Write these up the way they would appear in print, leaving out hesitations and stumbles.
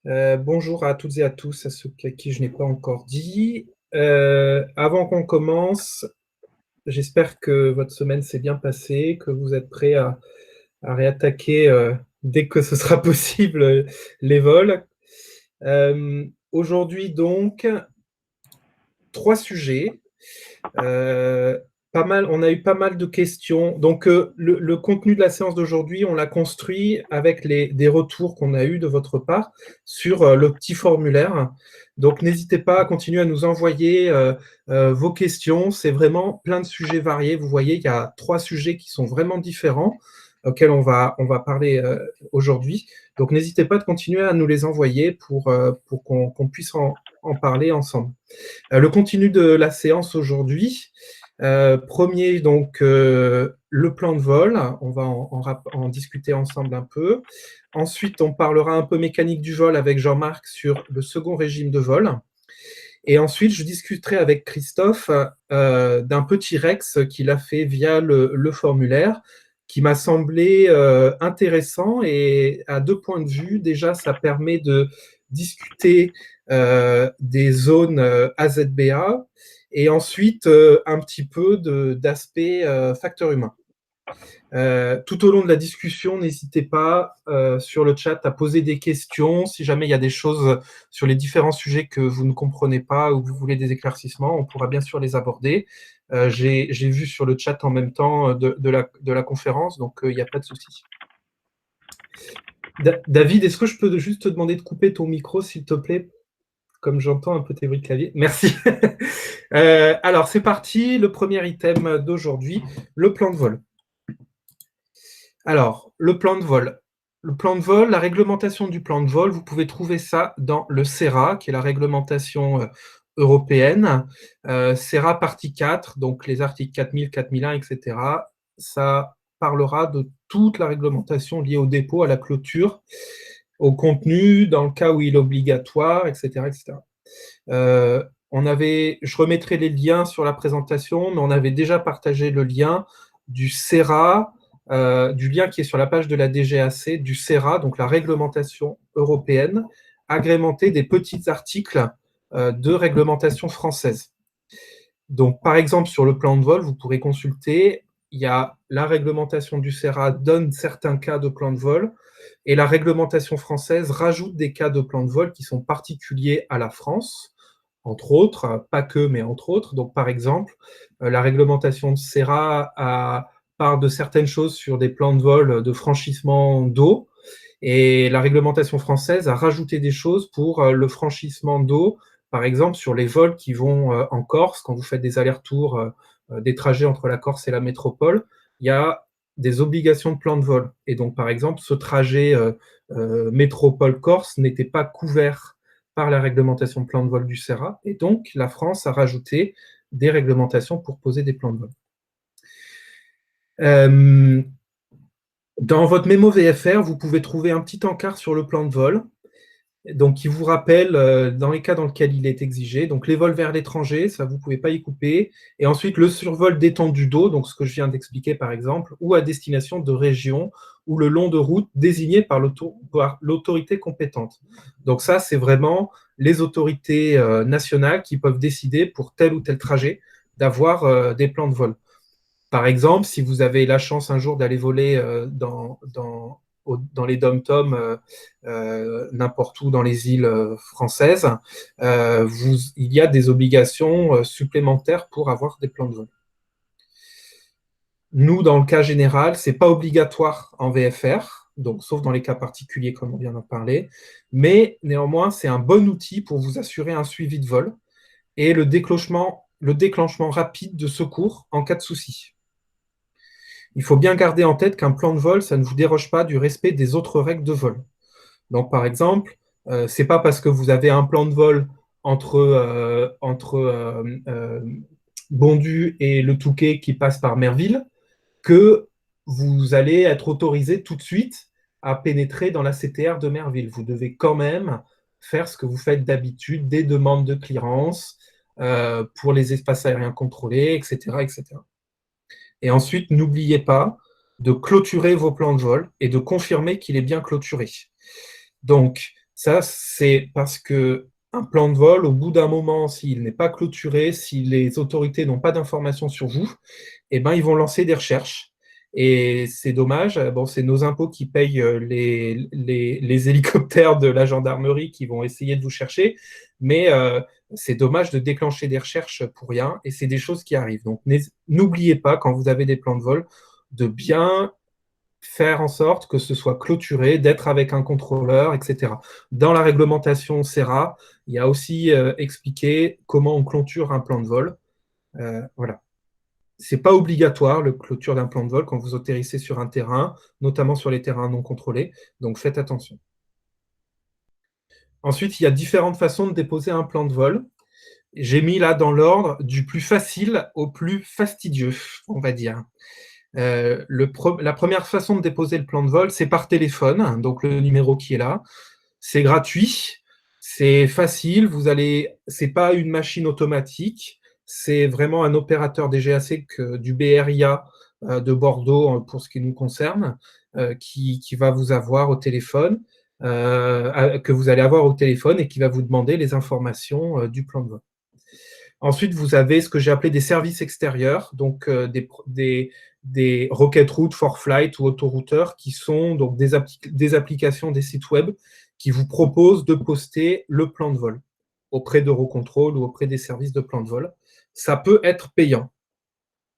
Bonjour à toutes et à tous, à ceux à qui je n'ai pas encore dit. Avant qu'on commence, j'espère que votre semaine s'est bien passée, que vous êtes prêts à réattaquer dès que ce sera possible les vols. Aujourd'hui donc, 3 sujets. On a eu pas mal de questions. Donc, le contenu de la séance d'aujourd'hui, on l'a construit avec des retours qu'on a eus de votre part sur le petit formulaire. Donc, n'hésitez pas à continuer à nous envoyer vos questions. C'est vraiment plein de sujets variés. Vous voyez, il y a 3 sujets qui sont vraiment différents auxquels on va parler aujourd'hui. Donc, n'hésitez pas de continuer à nous les envoyer pour qu'on puisse en parler ensemble. Le contenu de la séance aujourd'hui, premier, donc, le plan de vol. On va en discuter ensemble un peu. Ensuite, on parlera un peu mécanique du vol avec Jean-Marc sur le second régime de vol. Et ensuite, je discuterai avec Christophe d'un petit Rex qu'il a fait via le formulaire, qui m'a semblé intéressant et à 2 points de vue. Déjà, ça permet de discuter des zones AZBA et ensuite un petit peu d'aspect facteur humain. Tout au long de la discussion, n'hésitez pas sur le chat à poser des questions. Si jamais il y a des choses sur les différents sujets que vous ne comprenez pas ou que vous voulez des éclaircissements, on pourra bien sûr les aborder. J'ai vu sur le chat en même temps de la conférence, donc il n'y a pas de souci. David, est-ce que je peux juste te demander de couper ton micro, s'il te plaît, comme j'entends un peu tes bruits de clavier? Merci. Alors, c'est parti. Le premier item d'aujourd'hui, le plan de vol. Alors, le plan de vol. Le plan de vol, la réglementation du plan de vol, vous pouvez trouver ça dans le CERA, qui est la réglementation européenne. CERA partie 4, donc les articles 4000, 4001, etc. Ça parlera de toute la réglementation liée au dépôt, à la clôture, au contenu, dans le cas où il est obligatoire, etc. etc. Je remettrai les liens sur la présentation, mais on avait déjà partagé le lien du CERA, du lien qui est sur la page de la DGAC, du CERA, donc la réglementation européenne, agrémentée des petits articles de réglementation française. Donc, par exemple, sur le plan de vol, vous pourrez consulter, il y a la réglementation du CERA donne certains cas de plan de vol, et la réglementation française rajoute des cas de plan de vol qui sont particuliers à la France, entre autres, pas que, mais entre autres. Donc, par exemple, la réglementation de CERA parle de certaines choses sur des plans de vol de franchissement d'eau, et la réglementation française a rajouté des choses pour le franchissement d'eau, par exemple sur les vols qui vont en Corse, quand vous faites des allers-retours, des trajets entre la Corse et la métropole, il y a des obligations de plan de vol. Et donc, par exemple, ce trajet métropole-Corse n'était pas couvert par la réglementation de plan de vol du CERA, et donc la France a rajouté des réglementations pour poser des plans de vol. Dans votre mémo VFR, vous pouvez trouver un petit encart sur le plan de vol, donc qui vous rappelle dans les cas dans lesquels il est exigé. Donc les vols vers l'étranger, ça vous ne pouvez pas y couper. Et ensuite le survol d'étendue d'eau, donc ce que je viens d'expliquer par exemple, ou à destination de régions ou le long de routes désignées par l'autorité compétente. Donc ça, c'est vraiment les autorités nationales qui peuvent décider pour tel ou tel trajet d'avoir des plans de vol. Par exemple, si vous avez la chance un jour d'aller voler dans les dom-toms, n'importe où dans les îles françaises, il y a des obligations supplémentaires pour avoir des plans de vol. Nous, dans le cas général, ce n'est pas obligatoire en VFR, donc sauf dans les cas particuliers comme on vient d'en parler, mais néanmoins, c'est un bon outil pour vous assurer un suivi de vol et le déclenchement rapide de secours en cas de souci. Il faut bien garder en tête qu'un plan de vol, ça ne vous déroge pas du respect des autres règles de vol. Donc, par exemple, ce n'est pas parce que vous avez un plan de vol entre Bondu et le Touquet qui passe par Merville que vous allez être autorisé tout de suite à pénétrer dans la CTR de Merville. Vous devez quand même faire ce que vous faites d'habitude, des demandes de clearance pour les espaces aériens contrôlés, etc., etc. Et ensuite, n'oubliez pas de clôturer vos plans de vol et de confirmer qu'il est bien clôturé. Donc, Ça, c'est parce que un plan de vol, au bout d'un moment, s'il n'est pas clôturé, si les autorités n'ont pas d'informations sur vous, eh ben, ils vont lancer des recherches. Et c'est dommage. Bon, c'est nos impôts qui payent les hélicoptères de la gendarmerie qui vont essayer de vous chercher, mais c'est dommage de déclencher des recherches pour rien, et c'est des choses qui arrivent. Donc, n'oubliez pas, quand vous avez des plans de vol, de bien faire en sorte que ce soit clôturé, d'être avec un contrôleur, etc. Dans la réglementation CERA, il y a aussi expliqué comment on clôture un plan de vol. Voilà. C'est pas obligatoire, le clôture d'un plan de vol, quand vous atterrissez sur un terrain, notamment sur les terrains non contrôlés. Donc faites attention. Ensuite, il y a différentes façons de déposer un plan de vol. J'ai mis là dans l'ordre du plus facile au plus fastidieux, on va dire. La première façon de déposer le plan de vol, c'est par téléphone, donc le numéro qui est là. C'est gratuit, c'est facile, c'est pas une machine automatique, c'est vraiment un opérateur DGAC du BRIA de Bordeaux pour ce qui nous concerne, qui va vous avoir au téléphone, que vous allez avoir au téléphone et qui va vous demander les informations du plan de vol. Ensuite, vous avez ce que j'ai appelé des services extérieurs, donc des Rocket Route, For Flight ou autorouteurs, qui sont donc des applications, des sites web qui vous proposent de poster le plan de vol auprès d'Eurocontrol ou auprès des services de plan de vol. Ça peut être payant.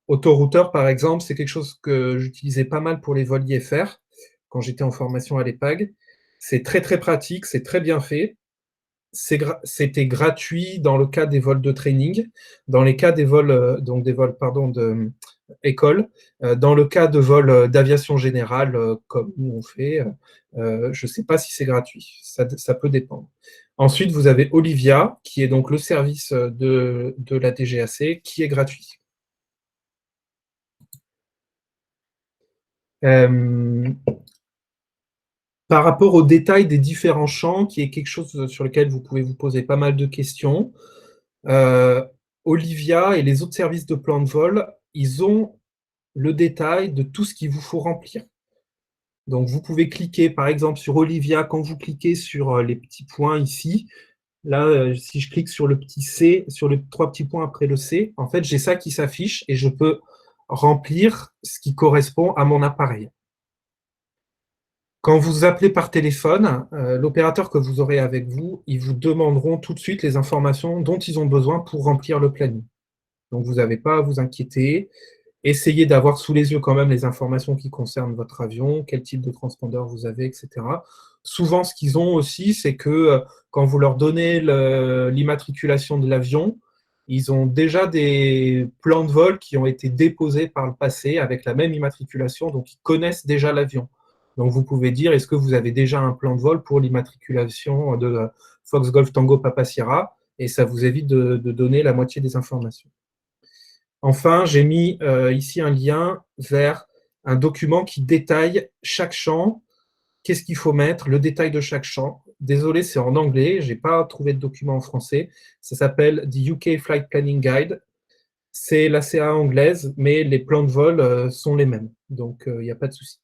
Autorouteur, par exemple, c'est quelque chose que j'utilisais pas mal pour les vols IFR quand j'étais en formation à l'EPAG. C'est très très pratique, c'est très bien fait. C'était gratuit dans le cas des vols de training, dans les cas des vols, donc des vols, pardon, de école. Dans le cas de vols d'aviation générale, comme nous on fait, je ne sais pas si c'est gratuit. Ça peut dépendre. Ensuite, vous avez Olivia, qui est donc le service de la DGAC, qui est gratuit. Par rapport au détail des différents champs, qui est quelque chose sur lequel vous pouvez vous poser pas mal de questions, Olivia et les autres services de plan de vol, ils ont le détail de tout ce qu'il vous faut remplir. Donc, vous pouvez cliquer, par exemple, sur Olivia, quand vous cliquez sur les petits points ici, là, si je clique sur le petit C, sur les 3 petits points après le C, en fait, j'ai ça qui s'affiche et je peux remplir ce qui correspond à mon appareil. Quand vous appelez par téléphone, l'opérateur que vous aurez avec vous, ils vous demanderont tout de suite les informations dont ils ont besoin pour remplir le planning. Donc, vous n'avez pas à vous inquiéter. Essayez d'avoir sous les yeux quand même les informations qui concernent votre avion, quel type de transpondeur vous avez, etc. Souvent, ce qu'ils ont aussi, c'est que quand vous leur donnez l'immatriculation de l'avion, ils ont déjà des plans de vol qui ont été déposés par le passé avec la même immatriculation, donc ils connaissent déjà l'avion. Donc vous pouvez dire, est-ce que vous avez déjà un plan de vol pour l'immatriculation de Fox Golf Tango Papa Sierra, et ça vous évite de donner la moitié des informations. Enfin, j'ai mis ici un lien vers un document qui détaille chaque champ, qu'est-ce qu'il faut mettre, le détail de chaque champ. Désolé, c'est en anglais, je n'ai pas trouvé de document en français. Ça s'appelle The UK Flight Planning Guide. C'est la CA anglaise, mais les plans de vol sont les mêmes, donc il n'y a pas de souci.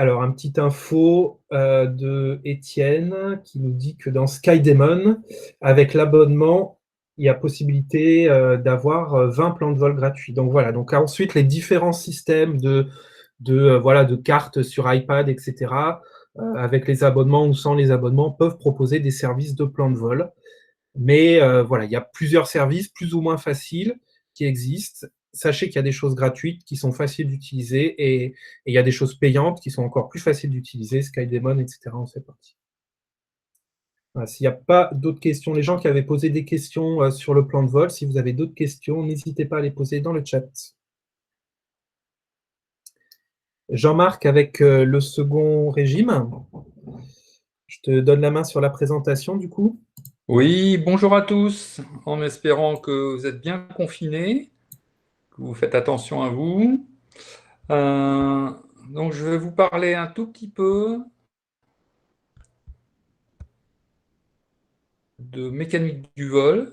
Alors, un petit info de Étienne qui nous dit que dans SkyDemon, avec l'abonnement, il y a possibilité d'avoir 20 plans de vol gratuits. Donc voilà, donc ensuite les différents systèmes de cartes sur iPad, etc., avec les abonnements ou sans les abonnements, peuvent proposer des services de plans de vol. Mais voilà, il y a plusieurs services plus ou moins faciles qui existent. Sachez qu'il y a des choses gratuites qui sont faciles d'utiliser et il y a des choses payantes qui sont encore plus faciles d'utiliser, SkyDemon, etc. en fait partie. Voilà, s'il n'y a pas d'autres questions, les gens qui avaient posé des questions sur le plan de vol, si vous avez d'autres questions, n'hésitez pas à les poser dans le chat. Jean-Marc, avec le second régime, je te donne la main sur la présentation du coup. Oui, bonjour à tous, en espérant que vous êtes bien confinés, que vous faites attention à vous. Euh, donc, je vais vous parler un tout petit peu de mécanique du vol.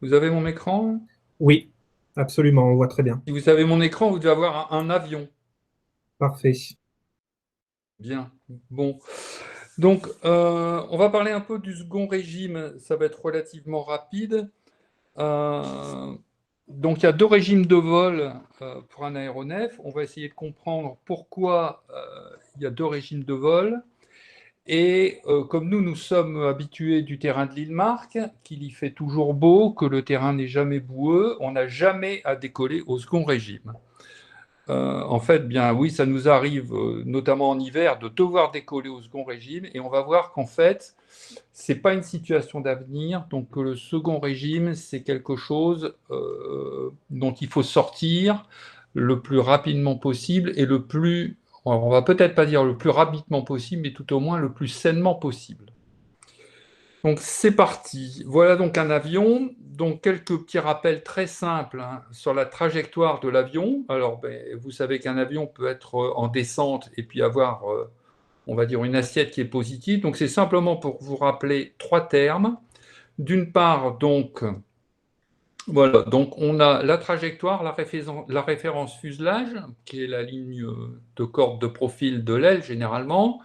Vous avez mon écran? Oui. Absolument, on voit très bien. Si vous avez mon écran, vous devez avoir un avion. Parfait. Bien. Bon. Donc, on va parler un peu du second régime. Ça va être relativement rapide. Euh, donc, il y a deux régimes de vol pour un aéronef. On va essayer de comprendre pourquoi il y a deux régimes de vol. Et comme nous sommes habitués du terrain de l'île Marque, qu'il y fait toujours beau, que le terrain n'est jamais boueux, on n'a jamais à décoller au second régime. En fait, bien oui, ça nous arrive, notamment en hiver, de devoir décoller au second régime, et on va voir qu'en fait, c'est pas une situation d'avenir, donc le second régime, c'est quelque chose dont il faut sortir le plus rapidement possible et le plus, alors, on va peut-être pas dire le plus rapidement possible, mais tout au moins le plus sainement possible. Donc c'est parti. Voilà donc un avion. Donc quelques petits rappels très simples hein, sur la trajectoire de l'avion. Alors ben, vous savez qu'un avion peut être en descente et puis avoir, on va dire, une assiette qui est positive. Donc c'est simplement pour vous rappeler trois termes. D'une part, donc, voilà, donc on a la trajectoire, la référence fuselage, qui est la ligne de corde de profil de l'aile généralement,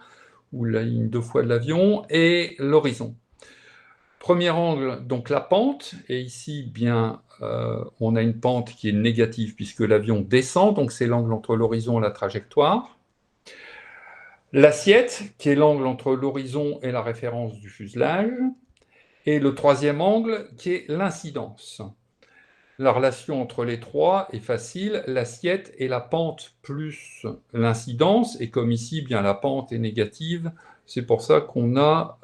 ou la ligne de foi de l'avion, et l'horizon. Premier angle, donc la pente, et ici, bien, on a une pente qui est négative puisque l'avion descend, donc c'est l'angle entre l'horizon et la trajectoire. L'assiette, qui est l'angle entre l'horizon et la référence du fuselage. Et le troisième angle, qui est l'incidence. La relation entre les trois est facile, l'assiette est la pente plus l'incidence, et comme ici, bien, la pente est négative, c'est pour ça qu'on a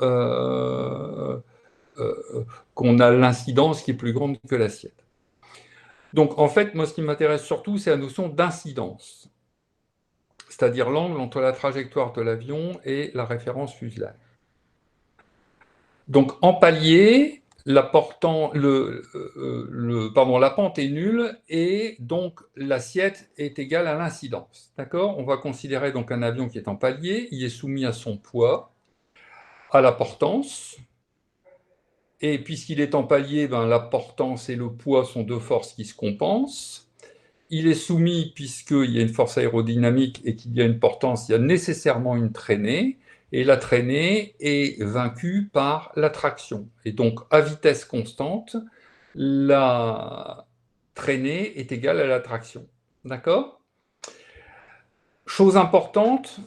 l'incidence qui est plus grande que l'assiette. Donc en fait, moi ce qui m'intéresse surtout, c'est la notion d'incidence, c'est-à-dire l'angle entre la trajectoire de l'avion et la référence fuselage. Donc en palier, la pente est nulle et donc l'assiette est égale à l'incidence. D'accord? On va considérer donc un avion qui est en palier, il est soumis à son poids, à la portance. Et puisqu'il est en palier, ben, la portance et le poids sont deux forces qui se compensent. Il est soumis, puisqu'il y a une force aérodynamique et qu'il y a une portance, il y a nécessairement une traînée, et la traînée est vaincue par l'attraction. Et donc, à vitesse constante, la traînée est égale à l'attraction. D'accord? Chose importante,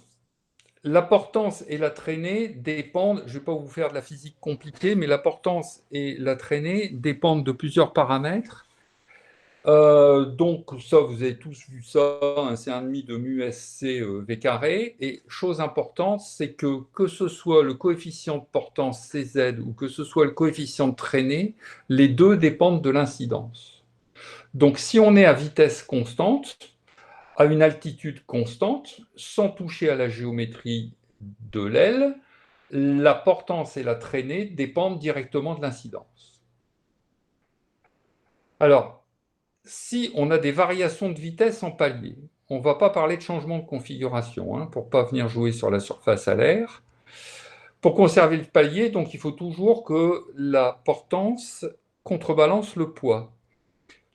la portance et la traînée dépendent, je ne vais pas vous faire de la physique compliquée, mais la portance et la traînée dépendent de plusieurs paramètres. Donc ça, vous avez tous vu ça, hein, c'est 1,5 de mu SC V carré. Et chose importante, c'est que ce soit le coefficient de portance CZ ou que ce soit le coefficient de traînée, les deux dépendent de l'incidence. Donc si on est à vitesse constante, à une altitude constante, sans toucher à la géométrie de l'aile, la portance et la traînée dépendent directement de l'incidence. Alors, si on a des variations de vitesse en palier, on ne va pas parler de changement de configuration, hein, pour ne pas venir jouer sur la surface à l'air. Pour conserver le palier, donc, il faut toujours que la portance contrebalance le poids.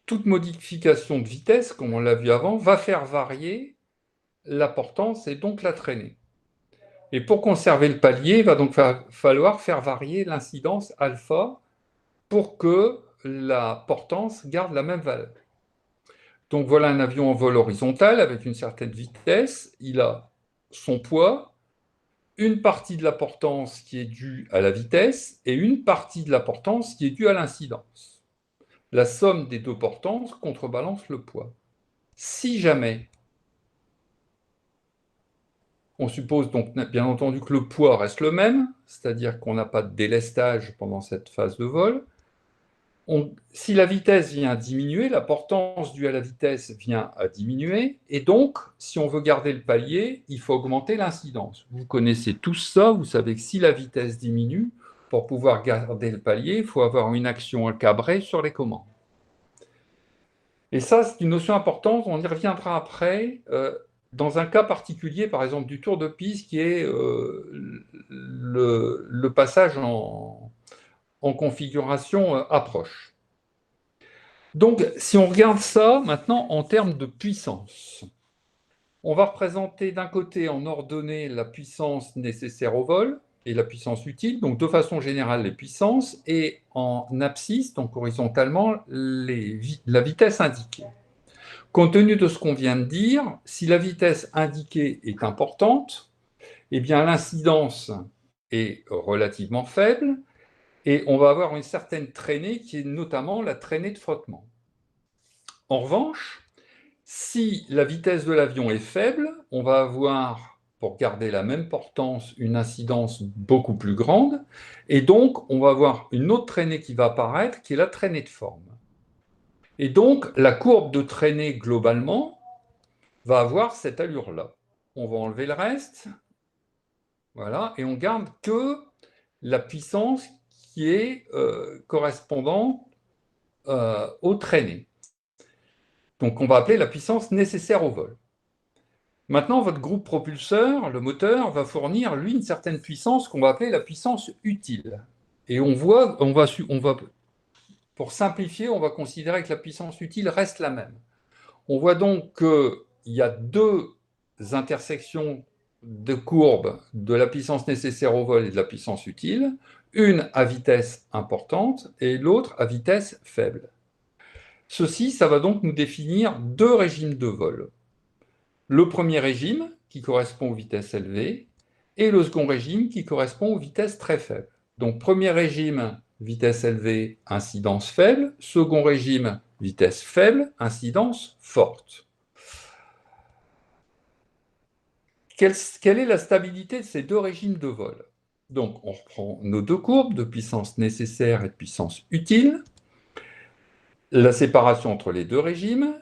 Toute modification de vitesse, comme on l'a vu avant, va faire varier la portance et donc la traînée. Et pour conserver le palier, il va donc falloir faire varier l'incidence alpha pour que la portance garde la même valeur. Donc voilà un avion en vol horizontal avec une certaine vitesse. Il a son poids, une partie de la portance qui est due à la vitesse et une partie de la portance qui est due à l'incidence. La somme des deux portances contrebalance le poids. Si jamais, on suppose donc bien entendu que le poids reste le même, c'est-à-dire qu'on n'a pas de délestage pendant cette phase de vol, si la vitesse vient à diminuer, la portance due à la vitesse vient à diminuer, et donc, si on veut garder le palier, il faut augmenter l'incidence. Vous connaissez tous ça, vous savez que si la vitesse diminue, pour pouvoir garder le palier, il faut avoir une action cabrée sur les commandes. Et ça, c'est une notion importante, on y reviendra après, dans un cas particulier, par exemple du tour de piste, qui est le passage en configuration approche. Donc, si on regarde ça maintenant en termes de puissance, on va représenter d'un côté en ordonnée la puissance nécessaire au vol et la puissance utile, donc de façon générale les puissances, et en abscisse, donc horizontalement, la vitesse indiquée. Compte tenu de ce qu'on vient de dire, si la vitesse indiquée est importante, eh bien l'incidence est relativement faible et on va avoir une certaine traînée qui est notamment la traînée de frottement. En revanche, si la vitesse de l'avion est faible, on va avoir, pour garder la même portance, une incidence beaucoup plus grande, et donc on va avoir une autre traînée qui va apparaître, qui est la traînée de forme. Et donc la courbe de traînée globalement va avoir cette allure-là. On va enlever le reste, voilà, et on garde que la puissance qui est correspondante aux traînées. Donc on va appeler la puissance nécessaire au vol. Maintenant, votre groupe propulseur, le moteur, va fournir, lui, une certaine puissance qu'on va appeler la puissance utile. Et pour simplifier, on va considérer que la puissance utile reste la même. On voit donc qu'il y a deux intersections de courbes de la puissance nécessaire au vol et de la puissance utile, une à vitesse importante et l'autre à vitesse faible. Ceci, ça va donc nous définir deux régimes de vol. Le premier régime, qui correspond aux vitesses élevées, et le second régime, qui correspond aux vitesses très faibles. Donc, premier régime, vitesse élevée, incidence faible. Second régime, vitesse faible, incidence forte. Quelle est la stabilité de ces deux régimes de vol? Donc, on reprend nos deux courbes de puissance nécessaire et de puissance utile, la séparation entre les deux régimes,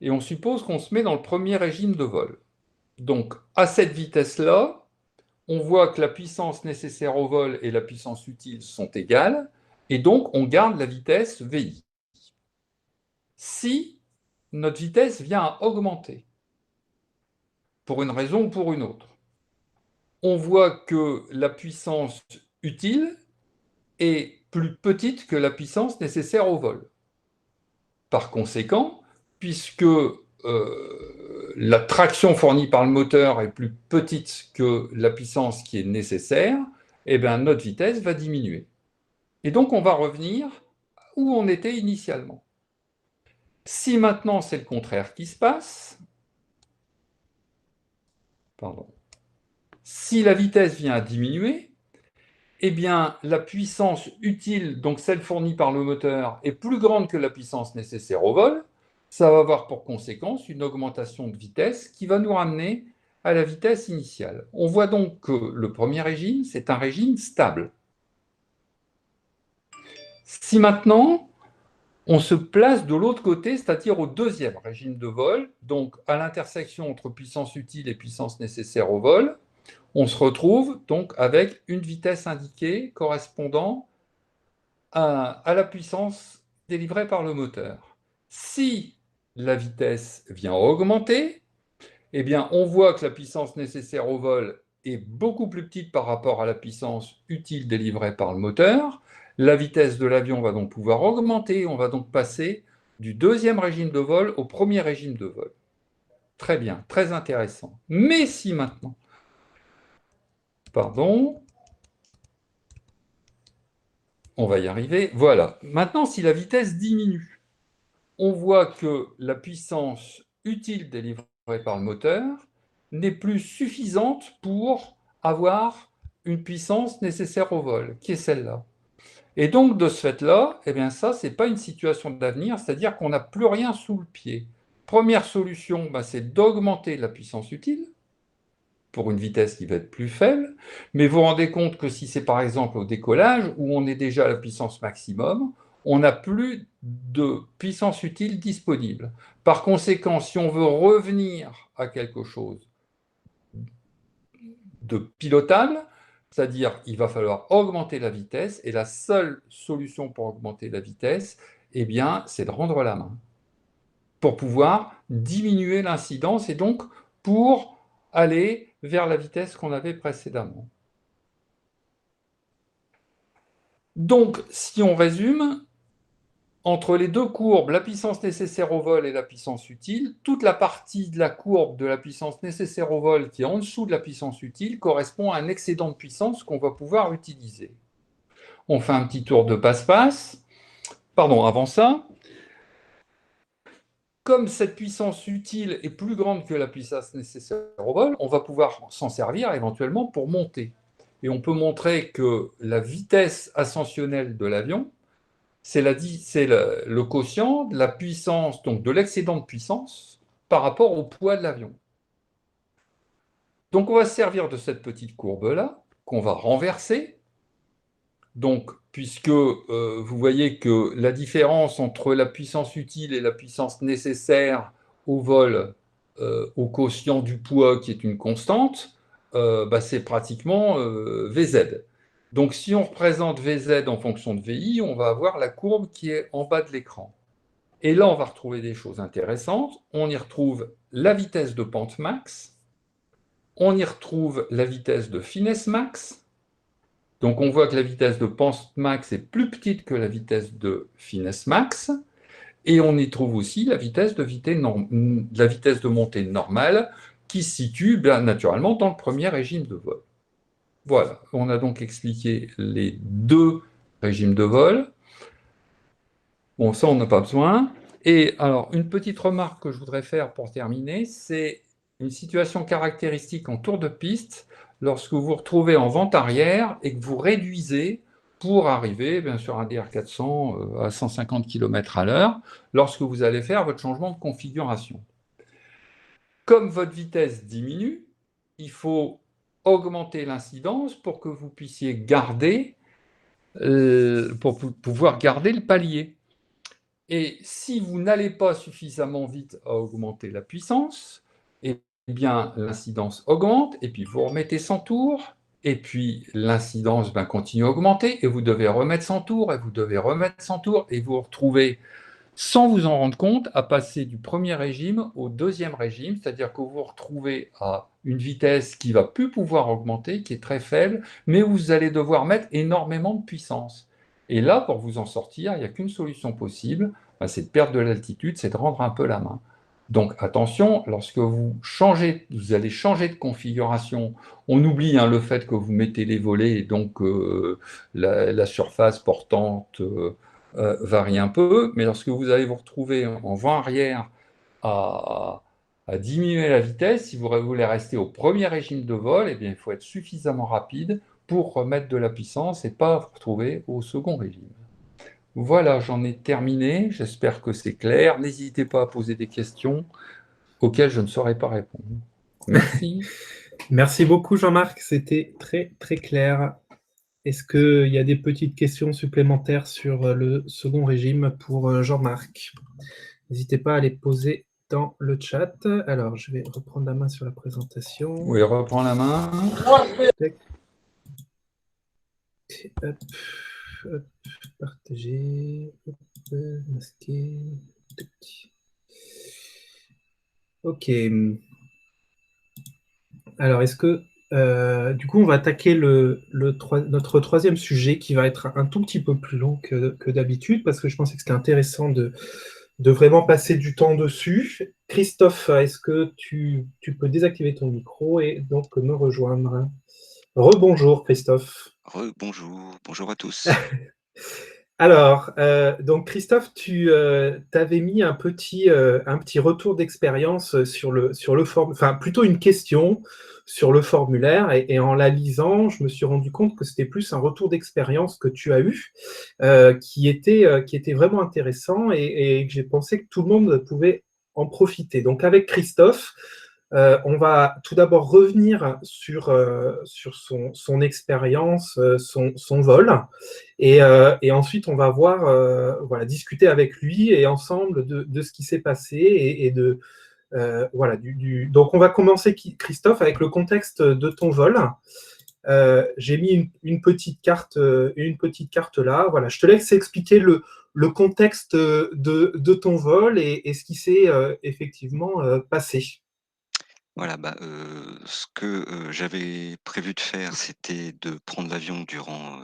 et on suppose qu'on se met dans le premier régime de vol. Donc, à cette vitesse-là, on voit que la puissance nécessaire au vol et la puissance utile sont égales, et donc on garde la vitesse VI. Si notre vitesse vient à augmenter, pour une raison ou pour une autre, on voit que la puissance utile est plus petite que la puissance nécessaire au vol. Par conséquent, puisque la traction fournie par le moteur est plus petite que la puissance qui est nécessaire, eh bien, notre vitesse va diminuer. Et donc, on va revenir où on était initialement. Si maintenant c'est le contraire qui se passe, pardon, si la vitesse vient à diminuer, eh bien, la puissance utile, donc celle fournie par le moteur, est plus grande que la puissance nécessaire au vol. Ça va avoir pour conséquence une augmentation de vitesse qui va nous ramener à la vitesse initiale. On voit donc que le premier régime, c'est un régime stable. Si maintenant, on se place de l'autre côté, c'est-à-dire au deuxième régime de vol, donc à l'intersection entre puissance utile et puissance nécessaire au vol, on se retrouve donc avec une vitesse indiquée correspondant à la puissance délivrée par le moteur. Si la vitesse vient augmenter, eh bien, on voit que la puissance nécessaire au vol est beaucoup plus petite par rapport à la puissance utile délivrée par le moteur. La vitesse de l'avion va donc pouvoir augmenter. On va donc passer du deuxième régime de vol au premier régime de vol. Très bien, très intéressant. Mais si maintenant, pardon, on va y arriver. Voilà. Maintenant, si la vitesse diminue, on voit que la puissance utile délivrée par le moteur n'est plus suffisante pour avoir une puissance nécessaire au vol, qui est celle-là. Et donc, de ce fait-là, eh bien ça, ce n'est pas une situation d'avenir, c'est-à-dire qu'on n'a plus rien sous le pied. Première solution, c'est d'augmenter la puissance utile pour une vitesse qui va être plus faible, mais vous vous rendez compte que si c'est par exemple au décollage, où on est déjà à la puissance maximum, on n'a plus de puissance utile disponible. Par conséquent, si on veut revenir à quelque chose de pilotable, c'est-à-dire il va falloir augmenter la vitesse, et la seule solution pour augmenter la vitesse, eh bien, c'est de rendre la main, pour pouvoir diminuer l'incidence, et donc pour aller vers la vitesse qu'on avait précédemment. Donc, si on résume, entre les deux courbes, la puissance nécessaire au vol et la puissance utile, toute la partie de la courbe de la puissance nécessaire au vol qui est en dessous de la puissance utile correspond à un excédent de puissance qu'on va pouvoir utiliser. On fait un petit tour de passe-passe. Pardon, avant ça, comme cette puissance utile est plus grande que la puissance nécessaire au vol, on va pouvoir s'en servir éventuellement pour monter. Et on peut montrer que la vitesse ascensionnelle de l'avion, c'est le quotient de la puissance, donc de l'excédent de puissance par rapport au poids de l'avion. Donc on va se servir de cette petite courbe-là, qu'on va renverser. Donc, puisque vous voyez que la différence entre la puissance utile et la puissance nécessaire au vol, au quotient du poids qui est une constante, c'est pratiquement Vz. Donc, si on représente Vz en fonction de Vi, on va avoir la courbe qui est en bas de l'écran. Et là, on va retrouver des choses intéressantes. On y retrouve la vitesse de pente max, on y retrouve la vitesse de finesse max. Donc, on voit que la vitesse de pente max est plus petite que la vitesse de finesse max. Et on y trouve aussi la vitesse de montée normale qui se situe naturellement dans le premier régime de vol. Voilà, on a donc expliqué les deux régimes de vol. Bon, ça, on n'a pas besoin. Et alors, une petite remarque que je voudrais faire pour terminer, c'est une situation caractéristique en tour de piste lorsque vous vous retrouvez en vente arrière et que vous réduisez pour arriver sur un DR400 à 150 km/h lorsque vous allez faire votre changement de configuration. Comme votre vitesse diminue, il faut augmenter l'incidence pour que vous puissiez pouvoir garder le palier. Et si vous n'allez pas suffisamment vite à augmenter la puissance, eh bien l'incidence augmente, et puis vous remettez 100 tours, et puis l'incidence continue à augmenter, et vous devez remettre 100 tours, et vous devez remettre 100 tours, et vous vous retrouvez, sans vous en rendre compte, à passer du premier régime au deuxième régime, c'est-à-dire que vous vous retrouvez à une vitesse qui ne va plus pouvoir augmenter, qui est très faible, mais où vous allez devoir mettre énormément de puissance. Et là, pour vous en sortir, il n'y a qu'une solution possible, c'est de perdre de l'altitude, c'est de rendre un peu la main. Donc attention, lorsque vous allez changer de configuration, on oublie le fait que vous mettez les volets, et donc la surface portante varie un peu, mais lorsque vous allez vous retrouver en vent arrière à diminuer la vitesse, si vous voulez rester au premier régime de vol, eh bien, il faut être suffisamment rapide pour remettre de la puissance et pas vous retrouver au second régime. Voilà, j'en ai terminé. J'espère que c'est clair. N'hésitez pas à poser des questions auxquelles je ne saurais pas répondre. Merci. Merci beaucoup, Jean-Marc. C'était très, très clair. Est-ce qu'il y a des petites questions supplémentaires sur le second régime pour Jean-Marc? N'hésitez pas à les poser dans le chat. Alors, je vais reprendre la main sur la présentation. Oui, reprends la main. Hop, hop, partager, hop, masquer. Ok. Alors, est-ce que du coup, on va attaquer notre troisième sujet qui va être un tout petit peu plus long que d'habitude parce que je pensais que c'était intéressant de vraiment passer du temps dessus. Christophe, est-ce que tu peux désactiver ton micro et donc me rejoindre? Rebonjour Christophe. Bonjour à tous. Alors, donc Christophe, tu avais mis un petit retour d'expérience sur le formulaire, enfin plutôt une question sur le formulaire, et en la lisant, je me suis rendu compte que c'était plus un retour d'expérience que tu as eu, qui était vraiment intéressant et que j'ai pensé que tout le monde pouvait en profiter. Donc avec Christophe, on va tout d'abord revenir sur son expérience, son vol, et ensuite on va discuter avec lui et ensemble de ce qui s'est passé et de donc on va commencer, Christophe, avec le contexte de ton vol. J'ai mis une petite carte là. Voilà, je te laisse expliquer le contexte de ton vol et ce qui s'est effectivement passé. Voilà, ce que, j'avais prévu de faire, c'était de prendre l'avion durant,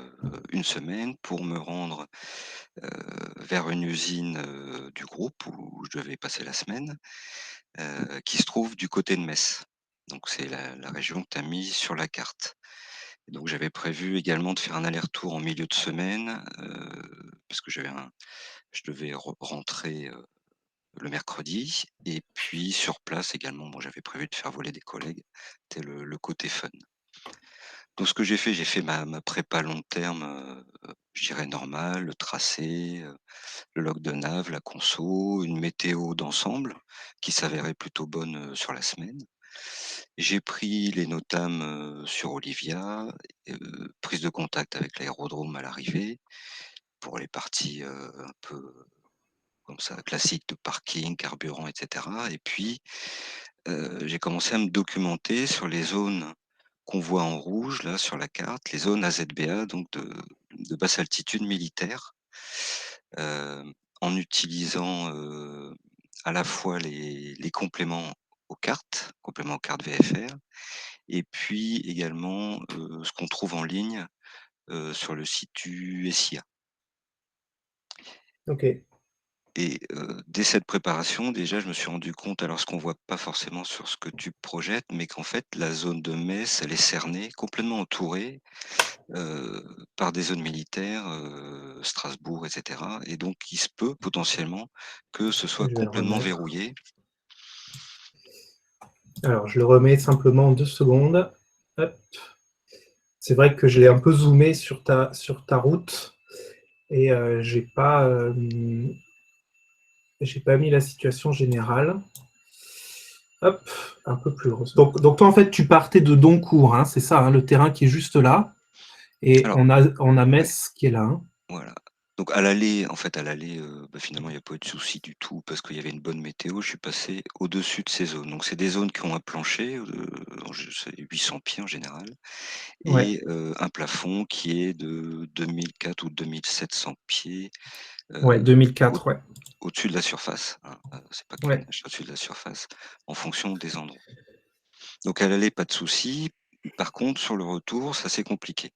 1 semaine pour me rendre, heu, vers une usine, du groupe où je devais passer la semaine, qui se trouve du côté de Metz. Donc c'est la région que tu as mise sur la carte. Et donc j'avais prévu également de faire un aller-retour en milieu de semaine, parce que je devais rentrer, le mercredi et puis sur place également, bon, j'avais prévu de faire voler des collègues. C'était le côté fun. Donc ce que j'ai fait ma prépa long terme, je dirais normale, le tracé, le log de nav, la conso, une météo d'ensemble qui s'avérait plutôt bonne, sur la semaine. J'ai pris les NOTAM, sur Olivia, prise de contact avec l'aérodrome à l'arrivée pour les parties, un peu comme ça classiques de parking, carburant et cetera et puis, j'ai commencé à me documenter sur les zones qu'on voit en rouge là sur la carte, les zones AZBA donc de basse altitude militaire, en utilisant, à la fois les compléments aux cartes VFR et puis également, ce qu'on trouve en ligne, sur le site du SIA. Ok. Et dès cette préparation, déjà, je me suis rendu compte, alors ce qu'on voit pas forcément sur ce que tu projettes, mais qu'en fait, la zone de Metz, elle est cernée, complètement entourée, heu, par des zones militaires, Strasbourg et cetera et donc il se peut potentiellement que ce soit Je vais le complètement remettre. verrouillé. Alors, je le remets simplement en 2 secondes. Hop. C'est vrai que je l'ai un peu zoomé sur ta route et j'ai pas mis la situation générale. Hop, un peu plus rose. Donc toi, en fait, tu partais de Doncourt, hein, c'est ça, hein, le terrain qui est juste là. Et Alors on a ouais, Metz qui est là. Hein. voilà. Donc à l'aller, en fait, à l'aller, finalement, il y a pas eu de souci du tout parce qu'il y avait une bonne météo. Je suis passé au-dessus de ces zones. Donc c'est des zones qui ont un plancher, c'est 800 pieds en général. Ouais, Et un plafond qui est de 2004 ou 2700 pieds, ouais, heu, au 2004, ouais. au-dessus de la surface, hein, c'est pas Ouais. carénage, c'est au-dessus de la surface, en fonction des endroits. Donc à l'aller, pas de souci. Par contre, sur le retour, ça c'est compliqué.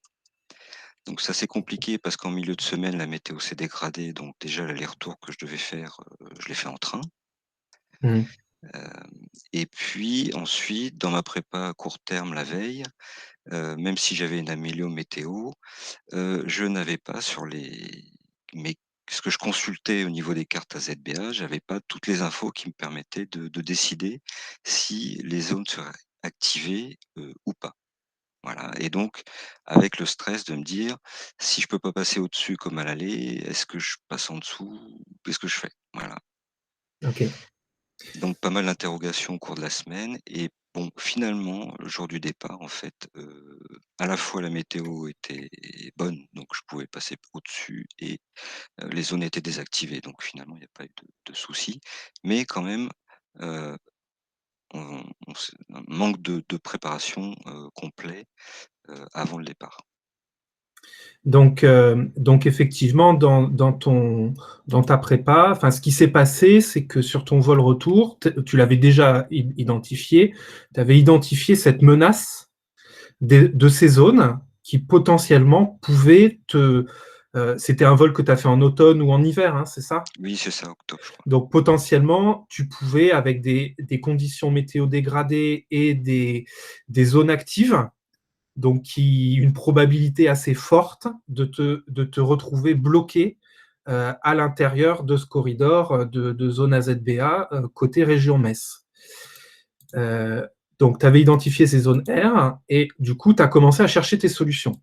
Donc ça c'est compliqué parce qu'en milieu de semaine, la météo s'est dégradée, donc déjà l'aller-retour que je devais faire, je l'ai fait en train. Mhm. Et puis ensuite, dans ma prépa à court terme la veille, même si j'avais une amélio météo, je n'avais pas sur mes ce que je consultais au niveau des cartes AZBA, j'avais pas toutes les infos qui me permettaient de décider si les zones seraient activées, ou pas. Voilà et donc avec le stress de me dire: «Si je peux pas passer au-dessus comme à l'aller, est-ce que je passe en dessous? Qu'est-ce que je fais?» Voilà. Ok. Donc pas mal d'interrogations au cours de la semaine et bon, finalement, le jour du départ, en fait, à la fois la météo était bonne, donc je pouvais passer au-dessus et les zones étaient désactivées, donc finalement, il n'y a pas eu de souci. Mais quand même, heu, on s'est un manque de préparation, complet, avant le départ. Donc effectivement, dans ta prépa, enfin, ce qui s'est passé, c'est que sur ton vol retour, tu l'avais déjà identifié, tu avais identifié cette menace de ces zones qui potentiellement pouvaient c'était un vol que tu as fait en automne ou en hiver, hein, c'est ça? Oui, c'est ça, octobre, je crois. Donc potentiellement, tu pouvais, avec des conditions météo dégradées et des zones actives, donc une probabilité assez forte de te retrouver bloqué à l'intérieur de ce corridor de zone AZBA côté région Metz. Euh, donc, tu avais identifié ces zones R et du coup, tu as commencé à chercher tes solutions.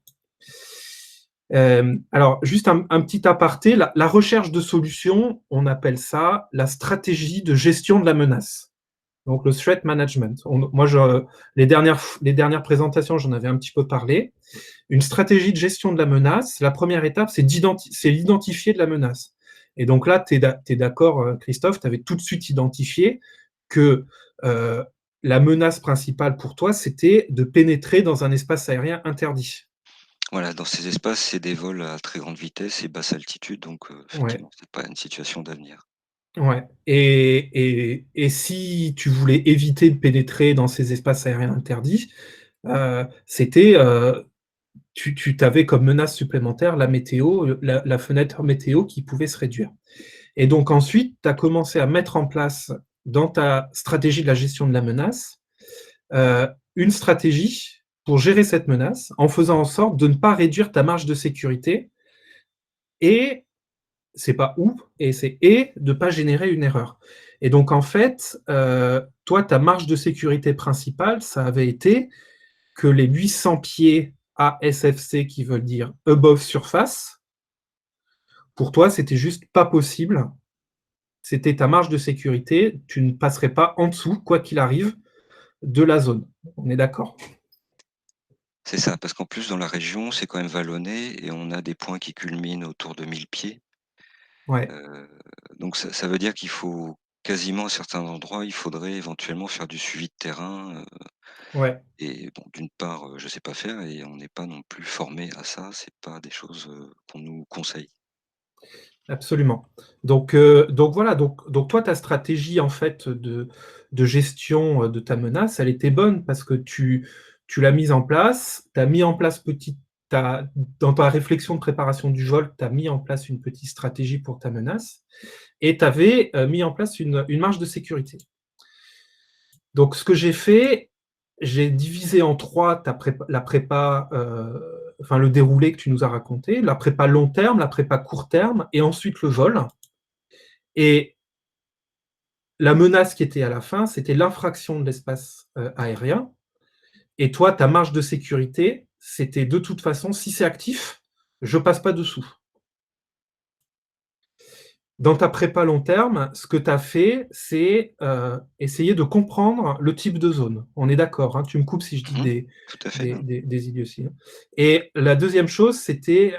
Alors, juste un petit aparté, la recherche de solutions, on appelle ça la stratégie de gestion de la menace. Donc, le threat management. Les dernières présentations, j'en avais un petit peu parlé. Une stratégie de gestion de la menace, la première étape, c'est l'identifier de la menace. Et donc là, tu es d'accord, Christophe, tu avais tout de suite identifié que euh, la menace principale pour toi, c'était de pénétrer dans un espace aérien interdit. Voilà, dans ces espaces, c'est des vols à très grande vitesse et basse altitude, donc Ouais. effectivement, c'est pas une situation d'avenir. Ouais. Et si tu voulais éviter de pénétrer dans ces espaces aériens interdits, c'était, tu avais comme menace supplémentaire la météo, la fenêtre météo qui pouvait se réduire. Et donc ensuite, tu as commencé à mettre en place dans ta stratégie de la gestion de la menace, une stratégie pour gérer cette menace en faisant en sorte de ne pas réduire ta marge de sécurité et c'est pas ou, et c'est et de ne pas générer une erreur. Et donc en fait, toi, ta marge de sécurité principale, ça avait été que les 800 pieds ASFC, qui veulent dire above surface, pour toi, c'était juste pas possible. C'était ta marge de sécurité. Tu ne passerais pas en dessous, quoi qu'il arrive, de la zone. On est d'accord? C'est ça, parce qu'en plus dans la région, c'est quand même vallonné et on a des points qui culminent autour de 1000 pieds. Ouais, Heu, donc ça veut dire qu'il faut quasiment à certains endroits, il faudrait éventuellement faire du suivi de terrain, ouais, et bon, d'une part, je sais pas faire et on n'est pas non plus formé à ça, c'est pas des choses, qu'on nous conseille. absolument. Donc voilà, donc toi, ta stratégie en fait de gestion de ta menace, elle était bonne parce que tu l'as mise en place, tu as mis en place dans ta réflexion de préparation du vol, tu as mis en place une petite stratégie pour ta menace et tu avais mis en place une marge de sécurité. Donc, ce que j'ai fait, j'ai divisé en trois la prépa, enfin le déroulé que tu nous as raconté, la prépa long terme, la prépa court terme, et ensuite le vol. Et la menace qui était à la fin, c'était l'infraction de l'espace aérien. Et toi, ta marge de sécurité, c'était de toute façon, si c'est actif, je passe pas dessous. Dans ta prépa long terme, ce que tu as fait, c'est essayer de comprendre le type de zone. On est d'accord, hein, tu me coupes si je dis Mmh. Tout à fait, non. des idioties, hein. Et la deuxième chose, c'était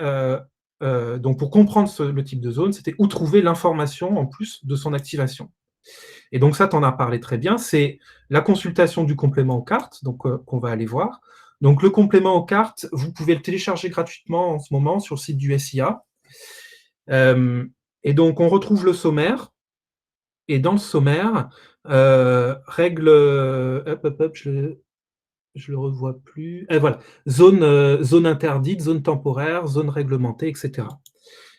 donc pour comprendre le type de zone, c'était où trouver l'information en plus de son activation. Et donc ça, tu en as parlé très bien, c'est la consultation du complément aux cartes, donc qu'on va aller voir. Donc le complément aux cartes, vous pouvez le télécharger gratuitement en ce moment sur le site du SIA. Euh, et donc on retrouve le sommaire. Et dans le sommaire, règle, hop, je le revois plus. Et voilà, zone interdite, zone temporaire, zone réglementée, etc.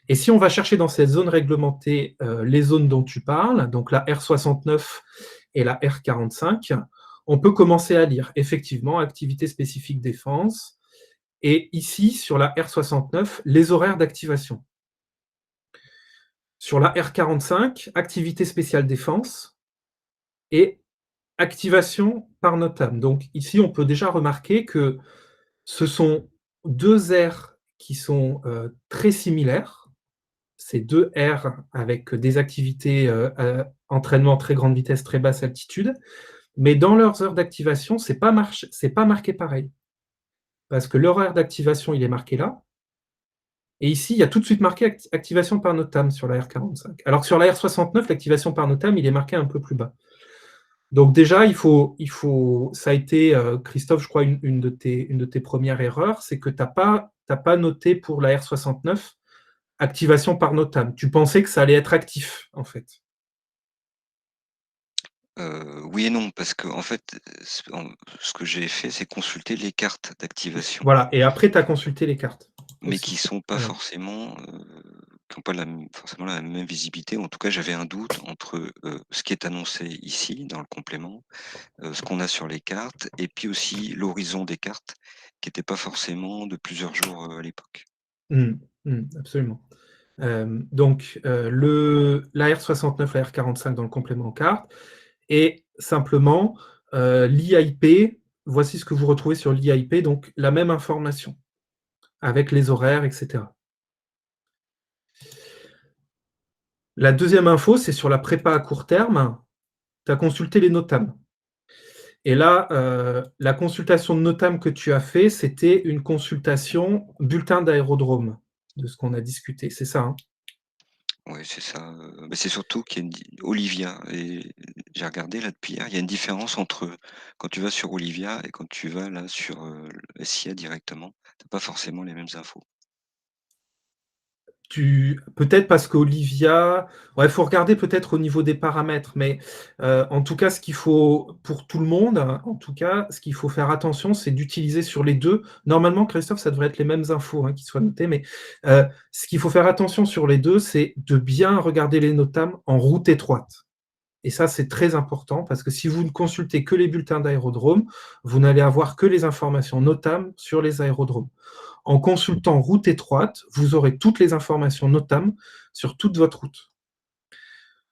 Et si on va chercher dans cette zone réglementée les zones dont tu parles, donc la R69 et la R45, on peut commencer à lire effectivement activité spécifique défense. Et ici, sur la R69, les horaires d'activation. Sur la R45, activité spéciale défense et activation par NOTAM. Donc ici, on peut déjà remarquer que ce sont deux aires qui sont très similaires. C'est deux aires avec des activités entraînement très grande vitesse, très basse altitude. Mais dans leurs heures d'activation, c'est pas marqué pareil. Parce que l'horaire d'activation, il est marqué là. Et ici, il y a tout de suite marqué activation par NOTAM sur la R45. Alors que sur la R69, l'activation par NOTAM, il est marqué un peu plus bas. Donc déjà, ça a été, Christophe, je crois, une de tes premières erreurs, c'est que tu n'as pas noté pour la R69 activation par NOTAM. Tu pensais que ça allait être actif, en fait. Oui et non, parce qu'en fait, ce que j'ai fait, c'est consulter les cartes d'activation, Voilà, et après, tu as consulté les cartes mais qui aussi. sont pas Ouais. forcément, qui ont pas forcément la même visibilité. En tout cas, j'avais un doute entre, ce qui est annoncé ici, dans le complément, ce qu'on a sur les cartes et puis aussi l'horizon des cartes qui était pas forcément de plusieurs jours, à l'époque. Absolument. Donc, la R69, la R45 dans le complément carte, et simplement l'IIP, voici ce que vous retrouvez sur l'IIP, donc la même information, avec les horaires, etc. La deuxième info, c'est sur la prépa à court terme, tu as consulté les NOTAM. Et là, la consultation de NOTAM que tu as fait, c'était une consultation bulletin d'aérodrome, de ce qu'on a discuté, c'est ça, hein? Ouais, c'est ça, bah, c'est surtout qu'il y a une di Olivia et j'ai regardé là depuis hier, il y a une différence entre quand tu vas sur Olivia et quand tu vas là sur, le SIA directement. Tu as pas forcément les mêmes infos. Peut-être parce qu'Olivia, il faut regarder peut-être au niveau des paramètres, mais en tout cas, ce qu'il faut, pour tout le monde, en tout cas, ce qu'il faut faire attention, c'est d'utiliser sur les deux. Normalement, Christophe, ça devrait être les mêmes infos qui soient notées, mais ce qu'il faut faire attention sur les deux, c'est de bien regarder les notam en route étroite. Et ça, c'est très important, parce que si vous ne consultez que les bulletins d'aérodrome, vous n'allez avoir que les informations notam sur les aérodromes. En consultant route étroite, vous aurez toutes les informations notam sur toute votre route.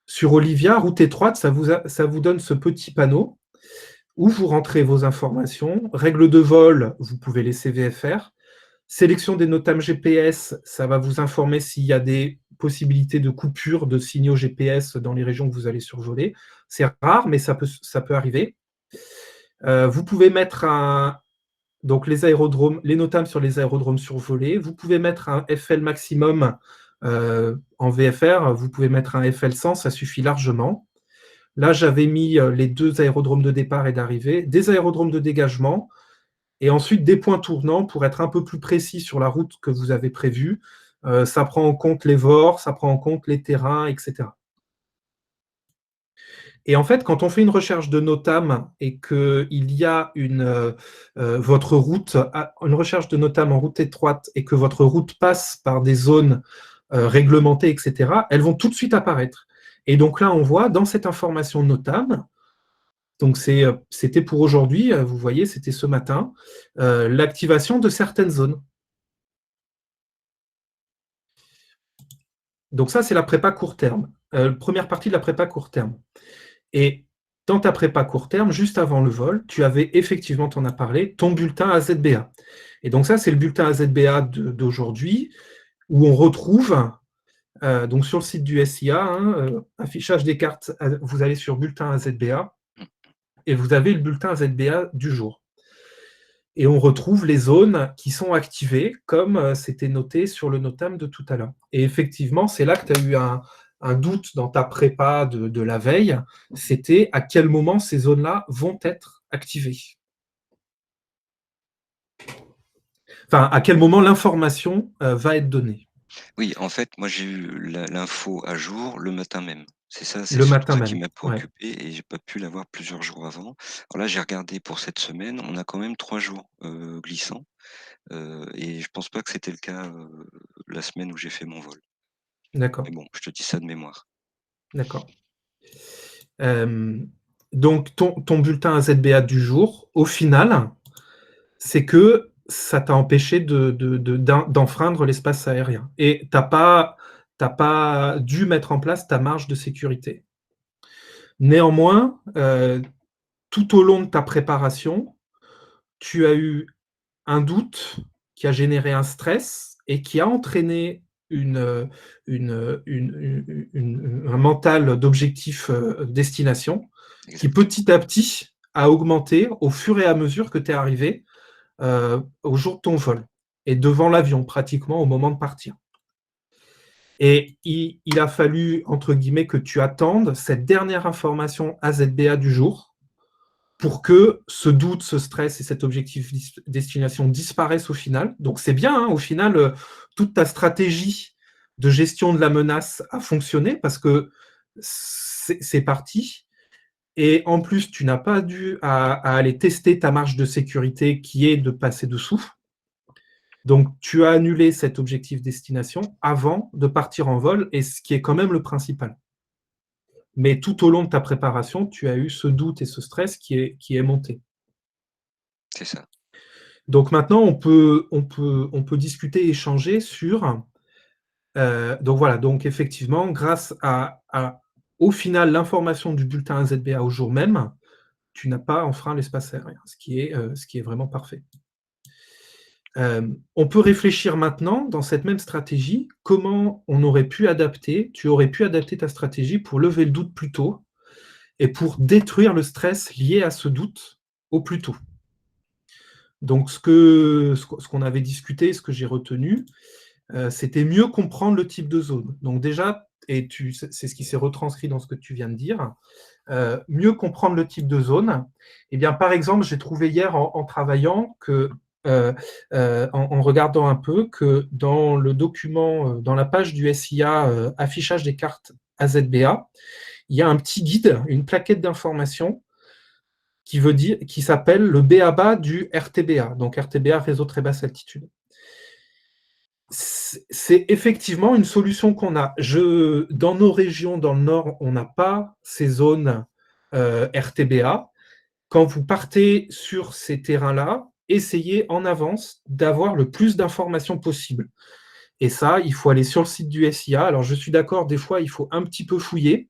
Sur Olivia, route étroite, ça vous donne ce petit panneau où vous rentrez vos informations. Règles de vol, vous pouvez laisser VFR. Sélection des notam GPS, ça va vous informer s'il y a des possibilités de coupure de signaux GPS dans les régions que vous allez survoler. C'est rare, mais ça peut arriver. Vous pouvez mettre donc les aérodromes, les notam sur les aérodromes survolés. Vous pouvez mettre un FL maximum en VFR. Vous pouvez mettre un FL 100, ça suffit largement. Là, j'avais mis les 2 aérodromes de départ et d'arrivée, des aérodromes de dégagement, et ensuite des points tournants pour être un peu plus précis sur la route que vous avez prévue. Ça prend en compte les VOR, ça prend en compte les terrains, etc. Et en fait, quand on fait une recherche de notam et qu'il y a votre route, une recherche de notam en route étroite et que votre route passe par des zones réglementées, etc., elles vont tout de suite apparaître. Et donc là, on voit dans cette information notam, donc c'était pour aujourd'hui, vous voyez, c'était ce matin, l'activation de certaines zones. Donc ça, c'est la prépa court terme. Première partie de la prépa court terme. Et dans ta prépa court terme, juste avant le vol, tu avais effectivement, tu en as parlé, ton bulletin AZBA. Et donc ça, c'est le bulletin AZBA d'aujourd'hui, où on retrouve, donc sur le site du SIA, affichage des cartes, vous allez sur bulletin AZBA, et vous avez le bulletin AZBA du jour. Et on retrouve les zones qui sont activées, comme c'était noté sur le notam de tout à l'heure. Et effectivement, c'est là que tu as eu un doute dans ta prépa de la veille, c'était à quel moment ces zones-là vont être activées. Enfin, à quel moment l'information va être donnée. Oui, en fait, moi j'ai eu l'info à jour le matin même. C'est ça, c'est Le surtout matin ça qui même. m'a Ouais. préoccupé et j'ai pas pu l'avoir plusieurs jours avant. Alors là, j'ai regardé pour cette semaine, on a quand même 3 jours glissants et je pense pas que c'était le cas la semaine où j'ai fait mon vol. D'accord. Mais bon, je te dis ça de mémoire. D'accord. Donc, ton bulletin AZBA du jour, au final, c'est que ça t'a empêché d'enfreindre l'espace aérien. Et tu n'as pas dû mettre en place ta marge de sécurité. Néanmoins, tout au long de ta préparation, tu as eu un doute qui a généré un stress et qui a entraîné un mental d'objectif destination qui Exactement. petit à petit a augmenté au fur et à mesure que tu es arrivé au jour de ton vol et devant l'avion pratiquement au moment de partir. Et il a fallu, entre guillemets, que tu attendes cette dernière information AZBA du jour pour que ce doute, ce stress et cet objectif destination disparaissent au final. Donc c'est bien, au final, toute ta stratégie de gestion de la menace a fonctionné parce que c'est parti. Et en plus, tu n'as pas dû à aller tester ta marge de sécurité qui est de passer dessous. Donc, tu as annulé cet objectif destination avant de partir en vol, et ce qui est quand même le principal. Mais tout au long de ta préparation, tu as eu ce doute et ce stress qui est monté. C'est ça. Donc maintenant, on peut discuter, échanger sur... donc voilà, donc effectivement, grâce au final, l'information du bulletin AZBA au jour même, tu n'as pas enfreint l'espace aérien, ce qui est vraiment parfait. On peut réfléchir maintenant, dans cette même stratégie, comment on aurait pu adapter, tu aurais pu adapter ta stratégie pour lever le doute plus tôt et pour détruire le stress lié à ce doute au plus tôt. Donc, ce qu'on avait discuté, ce que j'ai retenu, c'était mieux comprendre le type de zone. Donc déjà, et c'est ce qui s'est retranscrit dans ce que tu viens de dire, mieux comprendre le type de zone. Eh bien, par exemple, j'ai trouvé hier en travaillant que en regardant un peu que dans le document, dans la page du SIA affichage des cartes AZBA, il y a un petit guide, une plaquette d'information qui s'appelle le BABA du RTBA, donc RTBA, réseau très basse altitude. C'est effectivement une solution qu'on a. Dans nos régions, dans le Nord, on n'a pas ces zones RTBA. Quand vous partez sur ces terrains-là, essayez en avance d'avoir le plus d'informations possible. Et ça, il faut aller sur le site du SIA. Alors, je suis d'accord, des fois, il faut un petit peu fouiller,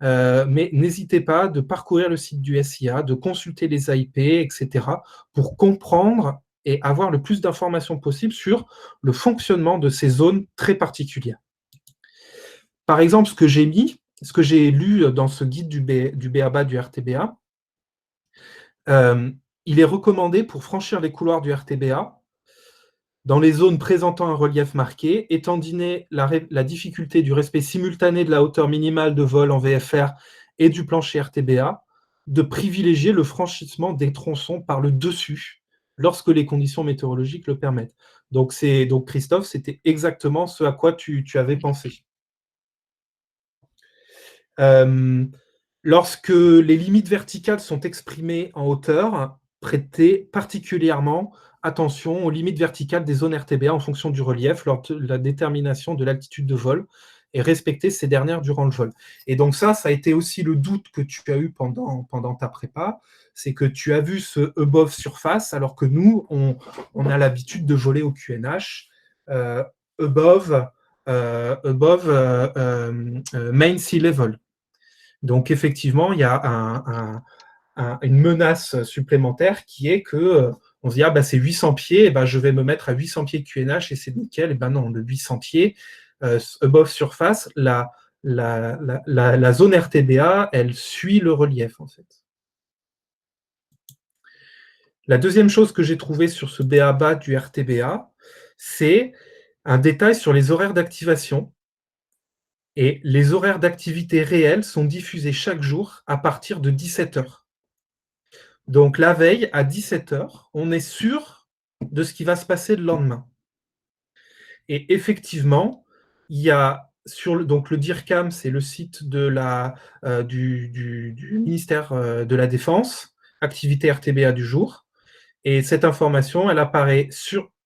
mais n'hésitez pas de parcourir le site du SIA, de consulter les AIP, etc., pour comprendre et avoir le plus d'informations possible sur le fonctionnement de ces zones très particulières. Par exemple, ce que j'ai lu dans ce guide du BABA du RTBA, il est recommandé pour franchir les couloirs du RTBA dans les zones présentant un relief marqué, étant donné la difficulté du respect simultané de la hauteur minimale de vol en VFR et du plancher RTBA, de privilégier le franchissement des tronçons par le dessus lorsque les conditions météorologiques le permettent. Donc Christophe, c'était exactement ce à quoi tu avais pensé. Lorsque les limites verticales sont exprimées en hauteur, prêtez particulièrement attention aux limites verticales des zones RTBA en fonction du relief lors de la détermination de l'altitude de vol et respecter ces dernières durant le vol. Et donc ça a été aussi le doute que tu as eu pendant ta prépa, c'est que tu as vu ce above surface alors que nous, on a l'habitude de voler au QNH above main sea level. Donc effectivement, il y a une menace supplémentaire qui est que on se dit, c'est 800 pieds, et je vais me mettre à 800 pieds de QNH et c'est nickel. Et non, de 800 pieds, above surface, la zone RTBA, elle suit le relief, en fait. La deuxième chose que j'ai trouvée sur ce BABA du RTBA, c'est un détail sur les horaires d'activation. Et les horaires d'activité réels sont diffusés chaque jour à partir de 17h. Donc la veille, à 17h, on est sûr de ce qui va se passer le lendemain. Et effectivement, il y a donc le DIRCAM, c'est le site du ministère de la Défense, activité RTBA du jour. Et cette information, elle apparaît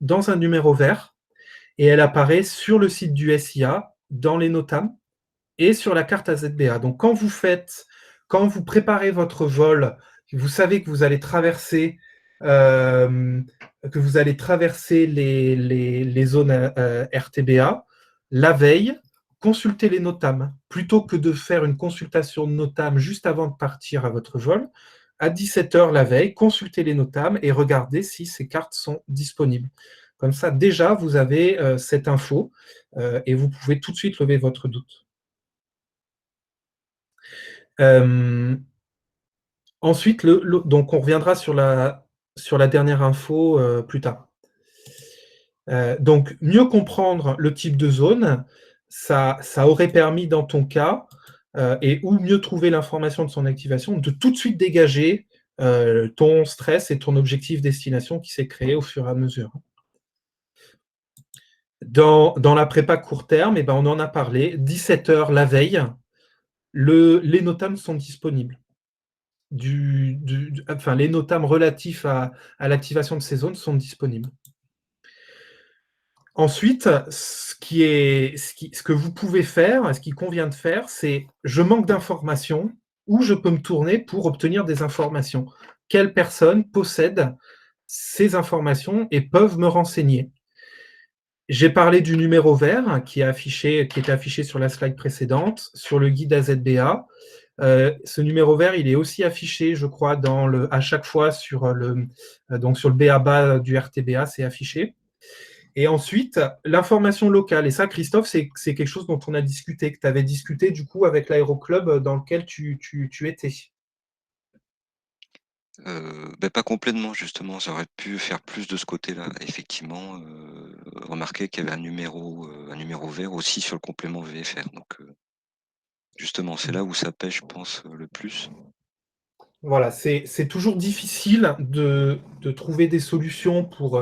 dans un numéro vert et elle apparaît sur le site du SIA, dans les NOTAM, et sur la carte AZBA. Donc, quand vous préparez votre vol, vous savez que vous allez traverser, les zones RTBA, la veille, consultez les NOTAM. Plutôt que de faire une consultation de NOTAM juste avant de partir à votre vol, à 17h la veille, consultez les NOTAM et regardez si ces cartes sont disponibles. Comme ça, déjà, vous avez cette info et vous pouvez tout de suite lever votre doute. Ensuite, donc on reviendra sur la dernière info plus tard. Donc, mieux comprendre le type de zone, ça aurait permis dans ton cas, ou mieux trouver l'information de son activation, de tout de suite dégager ton stress et ton objectif destination qui s'est créé au fur et à mesure. Dans la prépa court terme, on en a parlé, 17h la veille, les NOTAM sont disponibles. Les NOTAM relatifs à l'activation de ces zones sont disponibles. Ensuite, ce que vous pouvez faire, ce qui convient de faire, c'est je manque d'informations, où je peux me tourner pour obtenir des informations. Quelles personnes possèdent ces informations et peuvent me renseigner? J'ai parlé du numéro vert qui était affiché sur la slide précédente, sur le guide AZBA. Ce numéro vert, il est aussi affiché, je crois, à chaque fois sur le BABA du RTBA, c'est affiché. Et ensuite, l'information locale. Et ça, Christophe, c'est quelque chose dont on a discuté, que tu avais discuté du coup avec l'aéroclub dans lequel tu étais. Pas complètement, justement. J'aurais pu faire plus de ce côté-là. Effectivement, remarquer qu'il y avait un numéro vert aussi sur le complément VFR. Donc, justement, c'est là où ça pêche, je pense, le plus. Voilà, c'est toujours difficile de trouver des solutions pour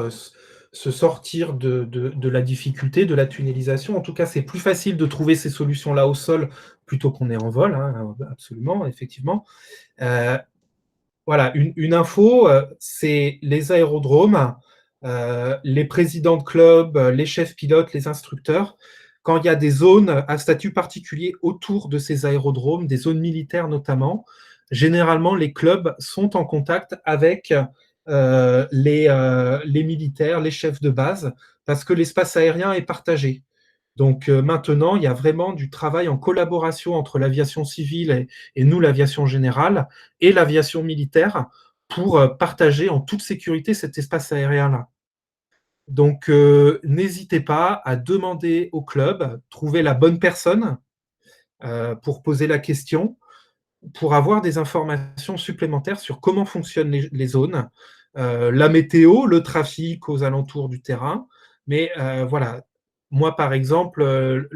se sortir de la difficulté, de la tunnelisation. En tout cas, c'est plus facile de trouver ces solutions-là au sol plutôt qu'on est en vol, hein, absolument, effectivement. Voilà, une info, c'est les aérodromes, les présidents de club, les chefs pilotes, les instructeurs. Quand il y a des zones à statut particulier autour de ces aérodromes, des zones militaires notamment, généralement les clubs sont en contact avec les militaires, les chefs de base, parce que l'espace aérien est partagé. Donc maintenant, il y a vraiment du travail en collaboration entre l'aviation civile et nous, l'aviation générale, et l'aviation militaire pour partager en toute sécurité cet espace aérien-là. Donc n'hésitez pas à demander au club, trouver la bonne personne pour poser la question, pour avoir des informations supplémentaires sur comment fonctionnent les zones, la météo, le trafic aux alentours du terrain. Mais voilà, moi par exemple,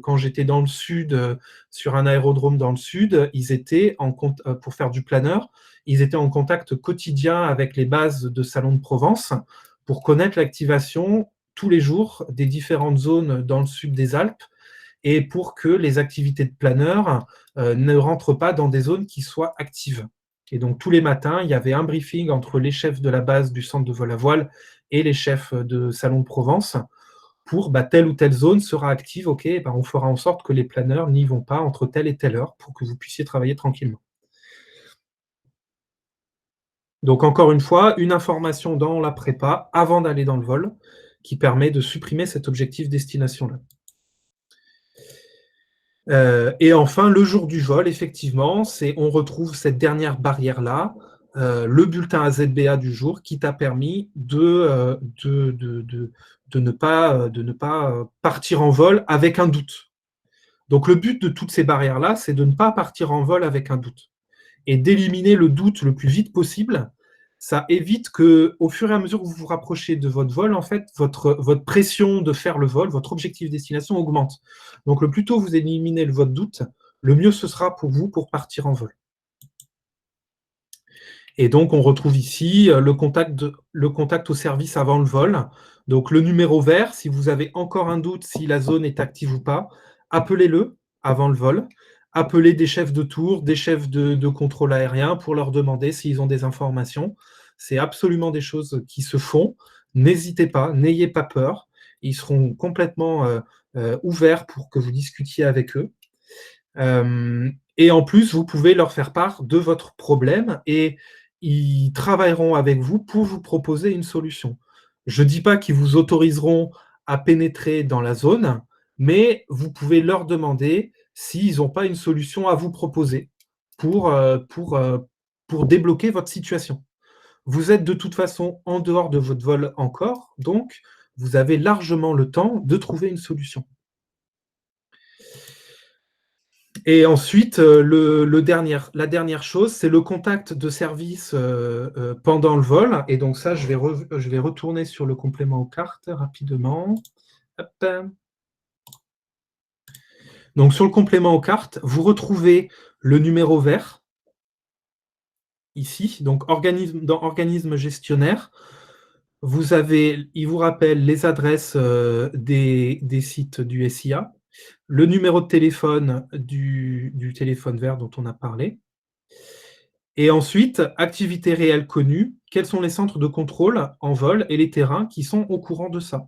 quand j'étais dans le sud, sur un aérodrome dans le sud, ils étaient pour faire du planeur, ils étaient en contact quotidien avec les bases de Salon de Provence pour connaître l'activation tous les jours des différentes zones dans le sud des Alpes et pour que les activités de planeur ne rentrent pas dans des zones qui soient actives. Et donc tous les matins, il y avait un briefing entre les chefs de la base du centre de vol à voile et les chefs de Salon de Provence pour telle ou telle zone sera active, ok, on fera en sorte que les planeurs n'y vont pas entre telle et telle heure pour que vous puissiez travailler tranquillement. Donc encore une fois, une information dans la prépa avant d'aller dans le vol qui permet de supprimer cet objectif destination-là. Et enfin, le jour du vol, effectivement, on retrouve cette dernière barrière-là, le bulletin AZBA du jour qui t'a permis de ne pas partir en vol avec un doute. Donc le but de toutes ces barrières-là, c'est de ne pas partir en vol avec un doute et d'éliminer le doute le plus vite possible. Ça évite que, au fur et à mesure que vous vous rapprochez de votre vol, en fait, votre pression de faire le vol, votre objectif destination augmente. Donc, le plus tôt vous éliminez votre doute, le mieux ce sera pour vous pour partir en vol. Et donc, on retrouve ici le contact au service avant le vol. Donc, le numéro vert, si vous avez encore un doute si la zone est active ou pas, appelez-le avant le vol. Appelez des chefs de tour, des chefs de contrôle aérien pour leur demander s'ils ont des informations. C'est absolument des choses qui se font. N'hésitez pas, n'ayez pas peur. Ils seront complètement ouverts pour que vous discutiez avec eux. Et en plus, vous pouvez leur faire part de votre problème et ils travailleront avec vous pour vous proposer une solution. Je ne dis pas qu'ils vous autoriseront à pénétrer dans la zone, mais vous pouvez leur demander s'ils n'ont pas une solution à vous proposer pour débloquer votre situation. Vous êtes de toute façon en dehors de votre vol encore, donc vous avez largement le temps de trouver une solution. Et ensuite, la dernière chose, c'est le contact de service pendant le vol. Et donc ça, je vais retourner sur le complément aux cartes rapidement. Hop. Donc sur le complément aux cartes, vous retrouvez le numéro vert, ici, donc dans organisme gestionnaire. Il vous rappelle les adresses des sites du SIA, le numéro de téléphone du téléphone vert dont on a parlé. Et ensuite, activité réelle connue, quels sont les centres de contrôle en vol et les terrains qui sont au courant de ça.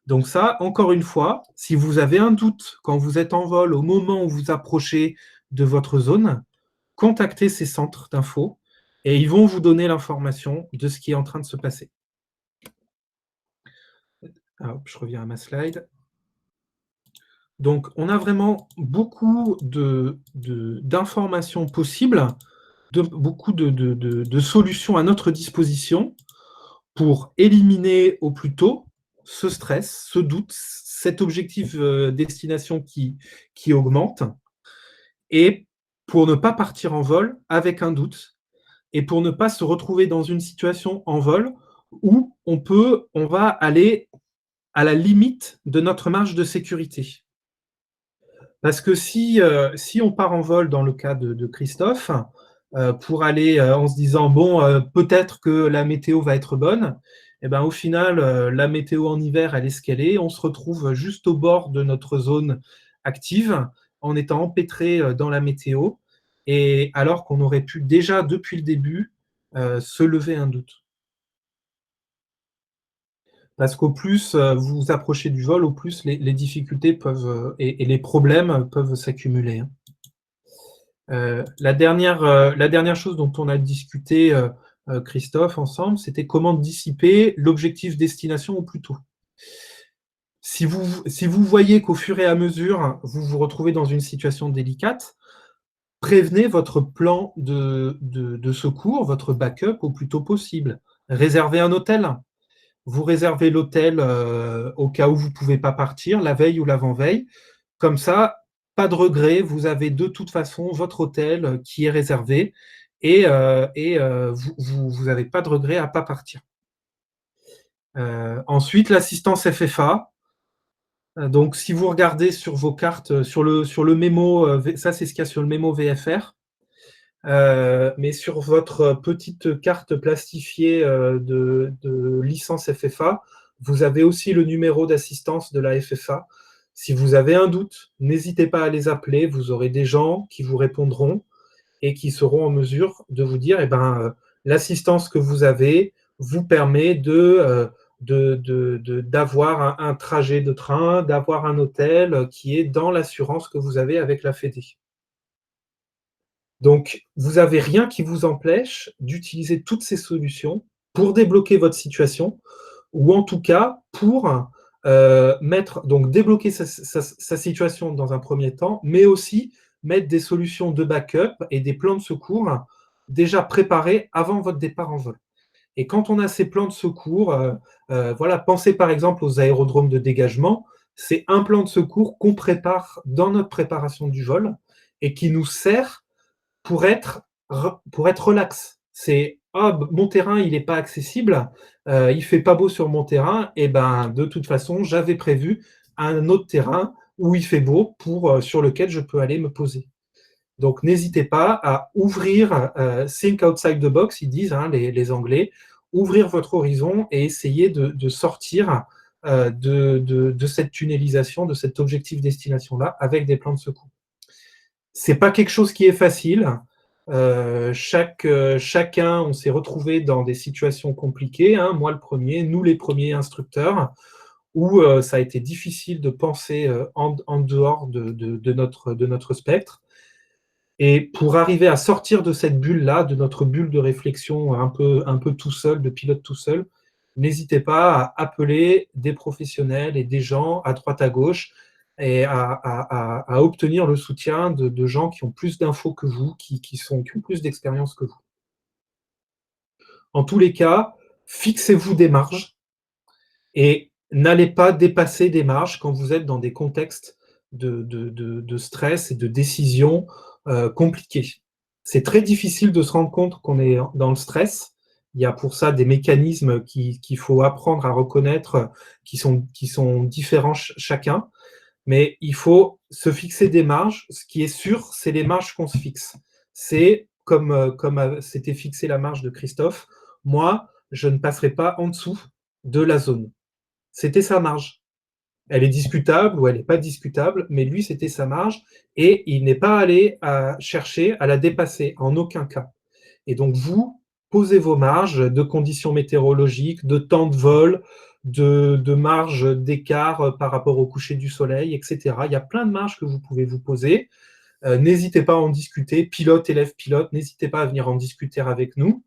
Donc ça, encore une fois, si vous avez un doute quand vous êtes en vol au moment où vous approchez de votre zone, contactez ces centres d'infos et ils vont vous donner l'information de ce qui est en train de se passer. Alors, je reviens à ma slide. Donc, on a vraiment beaucoup d'informations possibles, beaucoup de solutions à notre disposition pour éliminer au plus tôt ce stress, ce doute, cet objectif destination qui augmente, et pour ne pas partir en vol avec un doute, et pour ne pas se retrouver dans une situation en vol où on va aller à la limite de notre marge de sécurité. Parce que si on part en vol dans le cas de Christophe, pour aller en se disant, bon, peut-être que la météo va être bonne. Et ben, au final, la météo en hiver, elle est ce qu'elle est. On se retrouve juste au bord de notre zone active, en étant empêtré dans la météo, et alors qu'on aurait pu déjà, depuis le début, se lever un doute. Parce qu'au plus vous vous approchez du vol, au plus les difficultés peuvent, et les problèmes peuvent s'accumuler, hein. La dernière chose dont on a discuté, Christophe, ensemble, c'était comment dissiper l'objectif destination au plus tôt. Si vous voyez qu'au fur et à mesure, vous vous retrouvez dans une situation délicate, prévenez votre plan de secours, votre backup au plus tôt possible. Réservez un hôtel. Vous réservez l'hôtel au cas où vous ne pouvez pas partir, la veille ou l'avant-veille. Comme ça, pas de regret, vous avez de toute façon votre hôtel qui est réservé, et vous n'avez pas de regret à ne pas partir. Ensuite, l'assistance FFA. Donc, si vous regardez sur vos cartes, sur le mémo, ça c'est ce qu'il y a sur le mémo VFR, mais sur votre petite carte plastifiée de licence FFA, vous avez aussi le numéro d'assistance de la FFA. Si vous avez un doute, n'hésitez pas à les appeler, vous aurez des gens qui vous répondront et qui seront en mesure de vous dire, l'assistance que vous avez vous permet d'avoir un trajet de train, d'avoir un hôtel qui est dans l'assurance que vous avez avec la Fédé. Donc, vous n'avez rien qui vous empêche d'utiliser toutes ces solutions pour débloquer votre situation, ou en tout cas pour débloquer sa situation dans un premier temps, mais aussi mettre des solutions de backup et des plans de secours déjà préparés avant votre départ en vol. Et quand on a ces plans de secours, pensez par exemple aux aérodromes de dégagement. C'est un plan de secours qu'on prépare dans notre préparation du vol et qui nous sert pour être relax. C'est mon terrain, il n'est pas accessible, il ne fait pas beau sur mon terrain, et de toute façon, j'avais prévu un autre terrain où il fait beau sur lequel je peux aller me poser. Donc, n'hésitez pas à ouvrir, think outside the box, ils disent, les Anglais, ouvrir votre horizon et essayer de sortir de cette tunnelisation, de cet objectif destination-là, avec des plans de secours. C'est pas quelque chose qui est facile. Chacun, on s'est retrouvé dans des situations compliquées, hein, moi le premier, nous les premiers instructeurs, où ça a été difficile de penser en dehors de notre spectre. Et pour arriver à sortir de cette bulle-là, de notre bulle de réflexion un peu tout seul, de pilote tout seul, n'hésitez pas à appeler des professionnels et des gens à droite à gauche, et à obtenir le soutien de gens qui ont plus d'infos que vous, qui ont plus d'expérience que vous. En tous les cas, fixez-vous des marges et n'allez pas dépasser des marges quand vous êtes dans des contextes de stress et de décisions compliquées. C'est très difficile de se rendre compte qu'on est dans le stress. Il y a pour ça des mécanismes qu'il faut apprendre à reconnaître, qui sont différents chacun. Mais il faut se fixer des marges. Ce qui est sûr, c'est les marges qu'on se fixe. C'est comme s'était fixé la marge de Christophe. Moi, je ne passerai pas en dessous de la zone. C'était sa marge. Elle est discutable ou elle n'est pas discutable, mais lui, c'était sa marge, et il n'est pas allé chercher à la dépasser, en aucun cas. Et donc, vous, posez vos marges de conditions météorologiques, de temps de vol, de marge d'écart par rapport au coucher du soleil, etc. Il y a plein de marges que vous pouvez vous poser. N'hésitez pas à en discuter. Pilote, élève, pilote, n'hésitez pas à venir en discuter avec nous.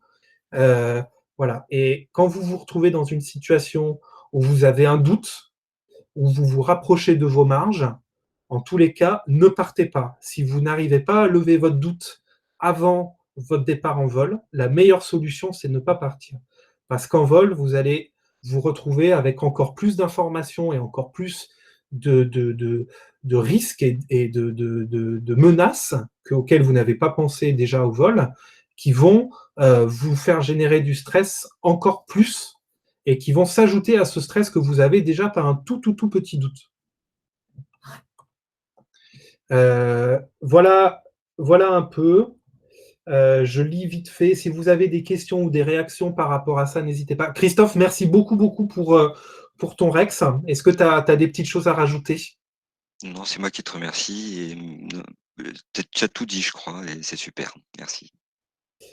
Voilà. Et quand vous vous retrouvez dans une situation où vous avez un doute, où vous vous rapprochez de vos marges, en tous les cas, ne partez pas. Si vous n'arrivez pas à lever votre doute avant votre départ en vol, la meilleure solution, c'est de ne pas partir. Parce qu'en vol, vous allez vous retrouver avec encore plus d'informations et encore plus de risques et de menaces auxquelles vous n'avez pas pensé déjà au vol, qui vont vous faire générer du stress encore plus et qui vont s'ajouter à ce stress que vous avez déjà par un tout petit doute. Voilà un peu. Je lis vite fait. Si vous avez des questions ou des réactions par rapport à ça, n'hésitez pas. Christophe, merci beaucoup, beaucoup pour ton Rex. Est-ce que tu as des petites choses à rajouter? Non, c'est moi qui te remercie et tu as tout dit, je crois, et c'est super. Merci.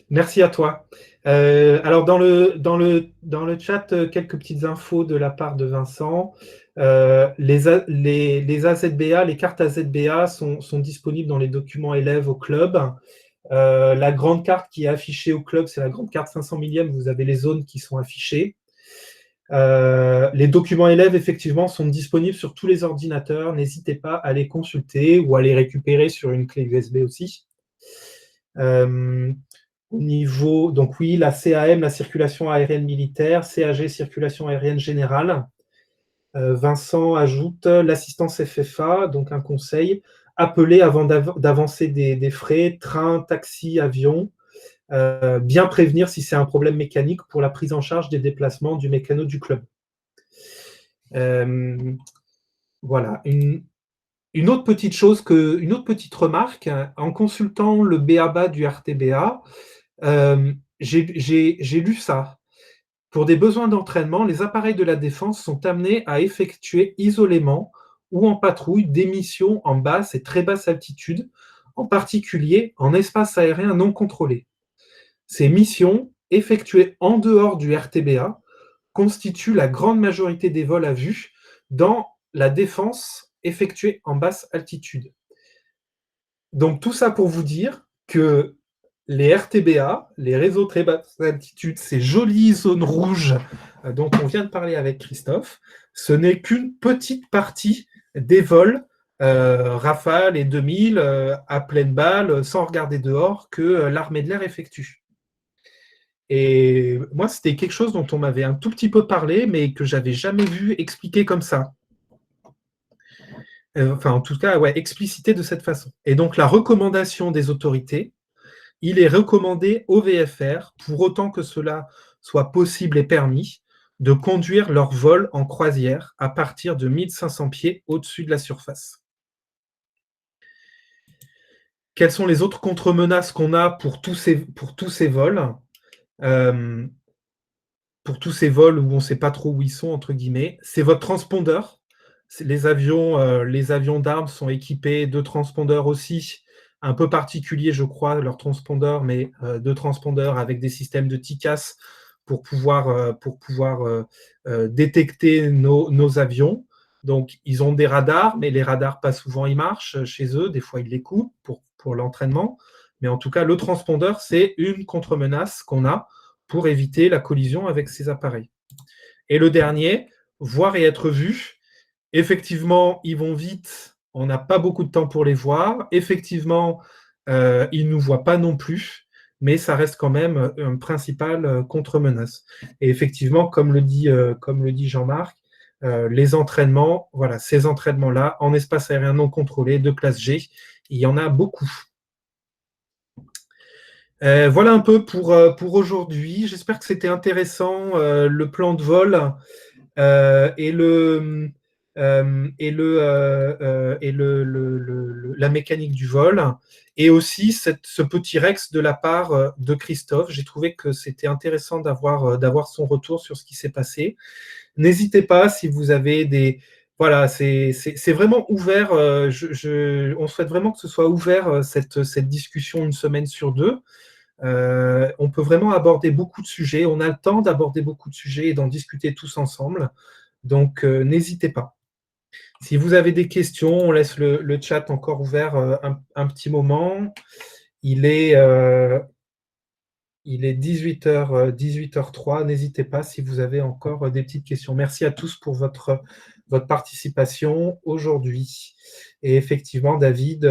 Merci à toi. Alors, dans le chat, quelques petites infos de la part de Vincent. Les AZBA, les cartes AZBA sont disponibles dans les documents élèves au club. La grande carte qui est affichée au club, c'est la grande carte 500 millième. Vous avez les zones qui sont affichées. Les documents élèves, effectivement, sont disponibles sur tous les ordinateurs. N'hésitez pas à les consulter ou à les récupérer sur une clé USB aussi. Au niveau, donc oui, la CAM, la circulation aérienne militaire, CAG, circulation aérienne générale. Vincent ajoute l'assistance FFA, donc un conseil, appeler avant d'avancer des frais, train, taxi, avion. Bien prévenir si c'est un problème mécanique pour la prise en charge des déplacements du mécano du club. Voilà. Une autre petite chose, une autre petite remarque, en consultant le BABA du RTBA, j'ai lu ça. Pour des besoins d'entraînement, les appareils de la défense sont amenés à effectuer isolément ou en patrouille des missions en basse et très basse altitude, en particulier en espace aérien non contrôlé. Ces missions, effectuées en dehors du RTBA, constituent la grande majorité des vols à vue dans la défense effectuée en basse altitude. Donc tout ça pour vous dire que les RTBA, les réseaux très basse altitude, ces jolies zones rouges dont on vient de parler avec Christophe, ce n'est qu'une petite partie des vols Rafale et 2000 à pleine balle, sans regarder dehors, que l'armée de l'air effectue. Et moi, c'était quelque chose dont on m'avait un tout petit peu parlé, mais que j'avais jamais vu expliqué comme ça. Enfin, en tout cas, ouais, explicité de cette façon. Et donc, la recommandation des autorités, il est recommandé aux VFR, pour autant que cela soit possible et permis, de conduire leur vol en croisière à partir de 1500 pieds au-dessus de la surface. Quelles sont les autres contre-menaces qu'on a pour tous ces vols pour tous ces vols où on ne sait pas trop où ils sont, entre guillemets, c'est votre transpondeur. Les avions d'armes sont équipés de transpondeurs aussi, un peu particuliers, je crois, leurs transpondeurs, mais de transpondeurs avec des systèmes de TICAS pour pouvoir détecter nos avions. Donc, ils ont des radars, mais les radars, pas souvent, ils marchent chez eux. Des fois, ils les coupent pour l'entraînement. Mais en tout cas, le transpondeur, c'est une contre-menace qu'on a pour éviter la collision avec ces appareils. Et le dernier, voir et être vu. Effectivement, ils vont vite, on n'a pas beaucoup de temps pour les voir. Effectivement, ils ne nous voient pas non plus, mais ça reste quand même un principal contre-menace. Et effectivement, comme le dit Jean-Marc, les entraînements, voilà, ces entraînements-là, en espace aérien non contrôlé de classe G, il y en a beaucoup. Voilà un peu pour aujourd'hui. J'espère que c'était intéressant, le plan de vol et la mécanique du vol, et aussi ce petit Rex de la part de Christophe. J'ai trouvé que c'était intéressant d'avoir son retour sur ce qui s'est passé. N'hésitez pas si vous avez des... Voilà, c'est vraiment ouvert. On souhaite vraiment que ce soit ouvert, cette discussion, une semaine sur deux. On peut vraiment aborder beaucoup de sujets. On a le temps d'aborder beaucoup de sujets et d'en discuter tous ensemble. Donc, n'hésitez pas. Si vous avez des questions, on laisse le chat encore ouvert un petit moment. Il est 18h03. N'hésitez pas si vous avez encore des petites questions. Merci à tous pour votre participation aujourd'hui. Et effectivement, David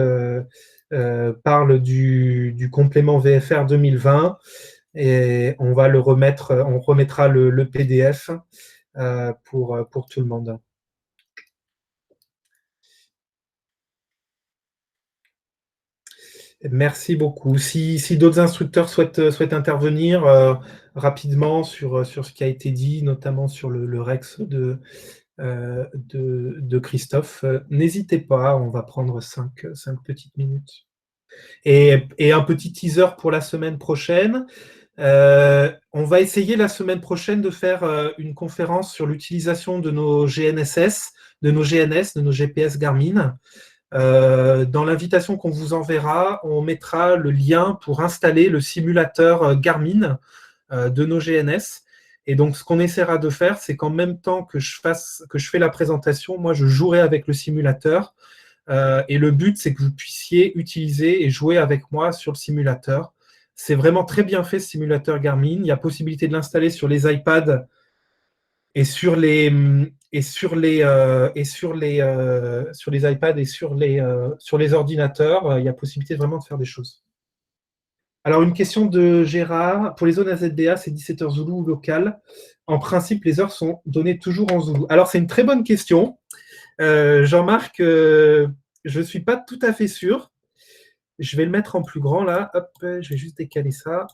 parle du complément VFR 2020 et on remettra le PDF pour tout le monde. Merci beaucoup. Si d'autres instructeurs souhaitent intervenir rapidement sur ce qui a été dit, notamment sur le Rex de Christophe, n'hésitez pas, on va prendre 5 petites minutes. Et un petit teaser pour la semaine prochaine. On va essayer la semaine prochaine de faire une conférence sur l'utilisation de nos GNSS, de nos GNS, de nos GPS Garmin. Dans l'invitation qu'on vous enverra, on mettra le lien pour installer le simulateur Garmin de nos GNS. Et donc, ce qu'on essaiera de faire, c'est qu'en même temps que je fais la présentation, moi, je jouerai avec le simulateur. Et le but, c'est que vous puissiez utiliser et jouer avec moi sur le simulateur. C'est vraiment très bien fait, ce simulateur Garmin. Il y a possibilité de l'installer sur les iPads et sur les iPads et sur les ordinateurs. Il y a possibilité vraiment de faire des choses. Alors, une question de Gérard. Pour les zones AZDA, c'est 17h Zoulou ou local. En principe, les heures sont données toujours en Zoulou. Alors, c'est une très bonne question. Jean-Marc, je ne suis pas tout à fait sûr. Je vais le mettre en plus grand là. Hop, je vais juste décaler ça.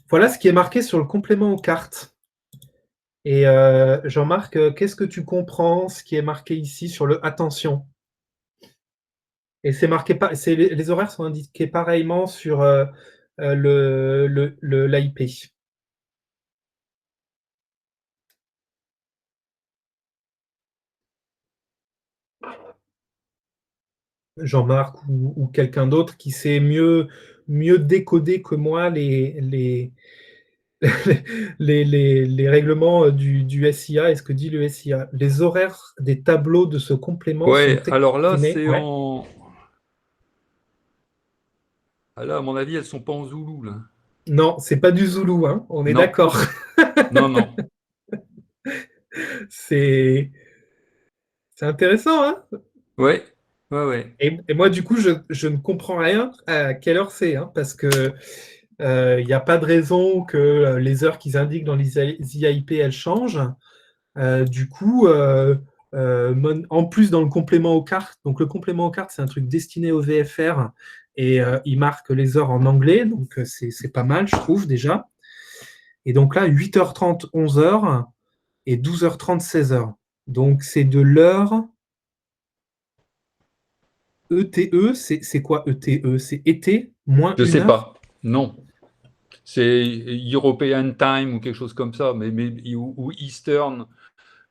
Voilà ce qui est marqué sur le complément aux cartes. Et Jean-Marc, qu'est-ce que tu comprends, ce qui est marqué ici sur le attention? Et c'est marqué pas, les horaires sont indiqués pareillement sur l'AIP. Jean-Marc ou quelqu'un d'autre qui sait mieux décoder que moi les règlements du SIA et ce que dit le SIA. Les horaires des tableaux de ce complément sont exprimés. Alors là, c'est en... Ah là, à mon avis, elles ne sont pas en zoulou, là. Non, c'est pas du zoulou, hein, on est d'accord. Non. C'est intéressant, hein? Ouais. Et moi, du coup, je ne comprends rien à quelle heure c'est, hein, parce que il n'y a pas de raison que les heures qu'ils indiquent dans les IAIP, elles changent. Du coup, en plus dans le complément aux cartes, donc le complément aux cartes, c'est un truc destiné au VFR et il marque les heures en anglais, donc c'est pas mal, je trouve déjà. Et donc là, 8h30, 11h et 12h30, 16h. Donc c'est de l'heure ETE, c'est quoi ETE? C'est été moins Je une sais heure? pas. Non. C'est European Time ou quelque chose comme ça, ou Eastern.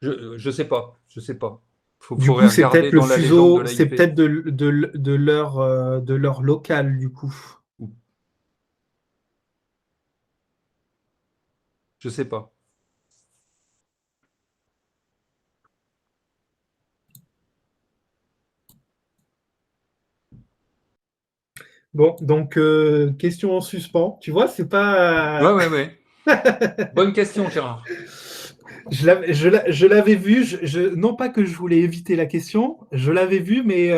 Je sais pas. Du coup, Faudrait c'est regarder peut-être le dans la légende de fuseau, c'est l'AIP. peut-être de l'heure locale, du coup. Je sais pas. Bon, donc question en suspens. Tu vois, c'est pas. Ouais. Bonne question, Gérard. Je l'avais vu. Non pas que je voulais éviter la question, je l'avais vu, mais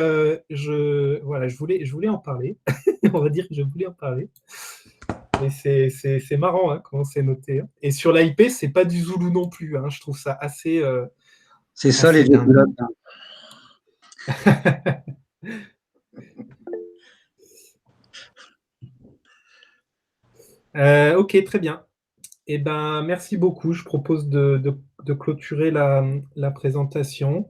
voilà, je voulais en parler. On va dire que je voulais en parler. Mais c'est marrant hein, comment c'est noté. Hein. Et sur l'IP, c'est pas du Zoulou non plus. Hein. Je trouve ça assez. C'est ça les dingue. Ok, très bien. Eh ben, merci beaucoup. Je propose de clôturer la présentation.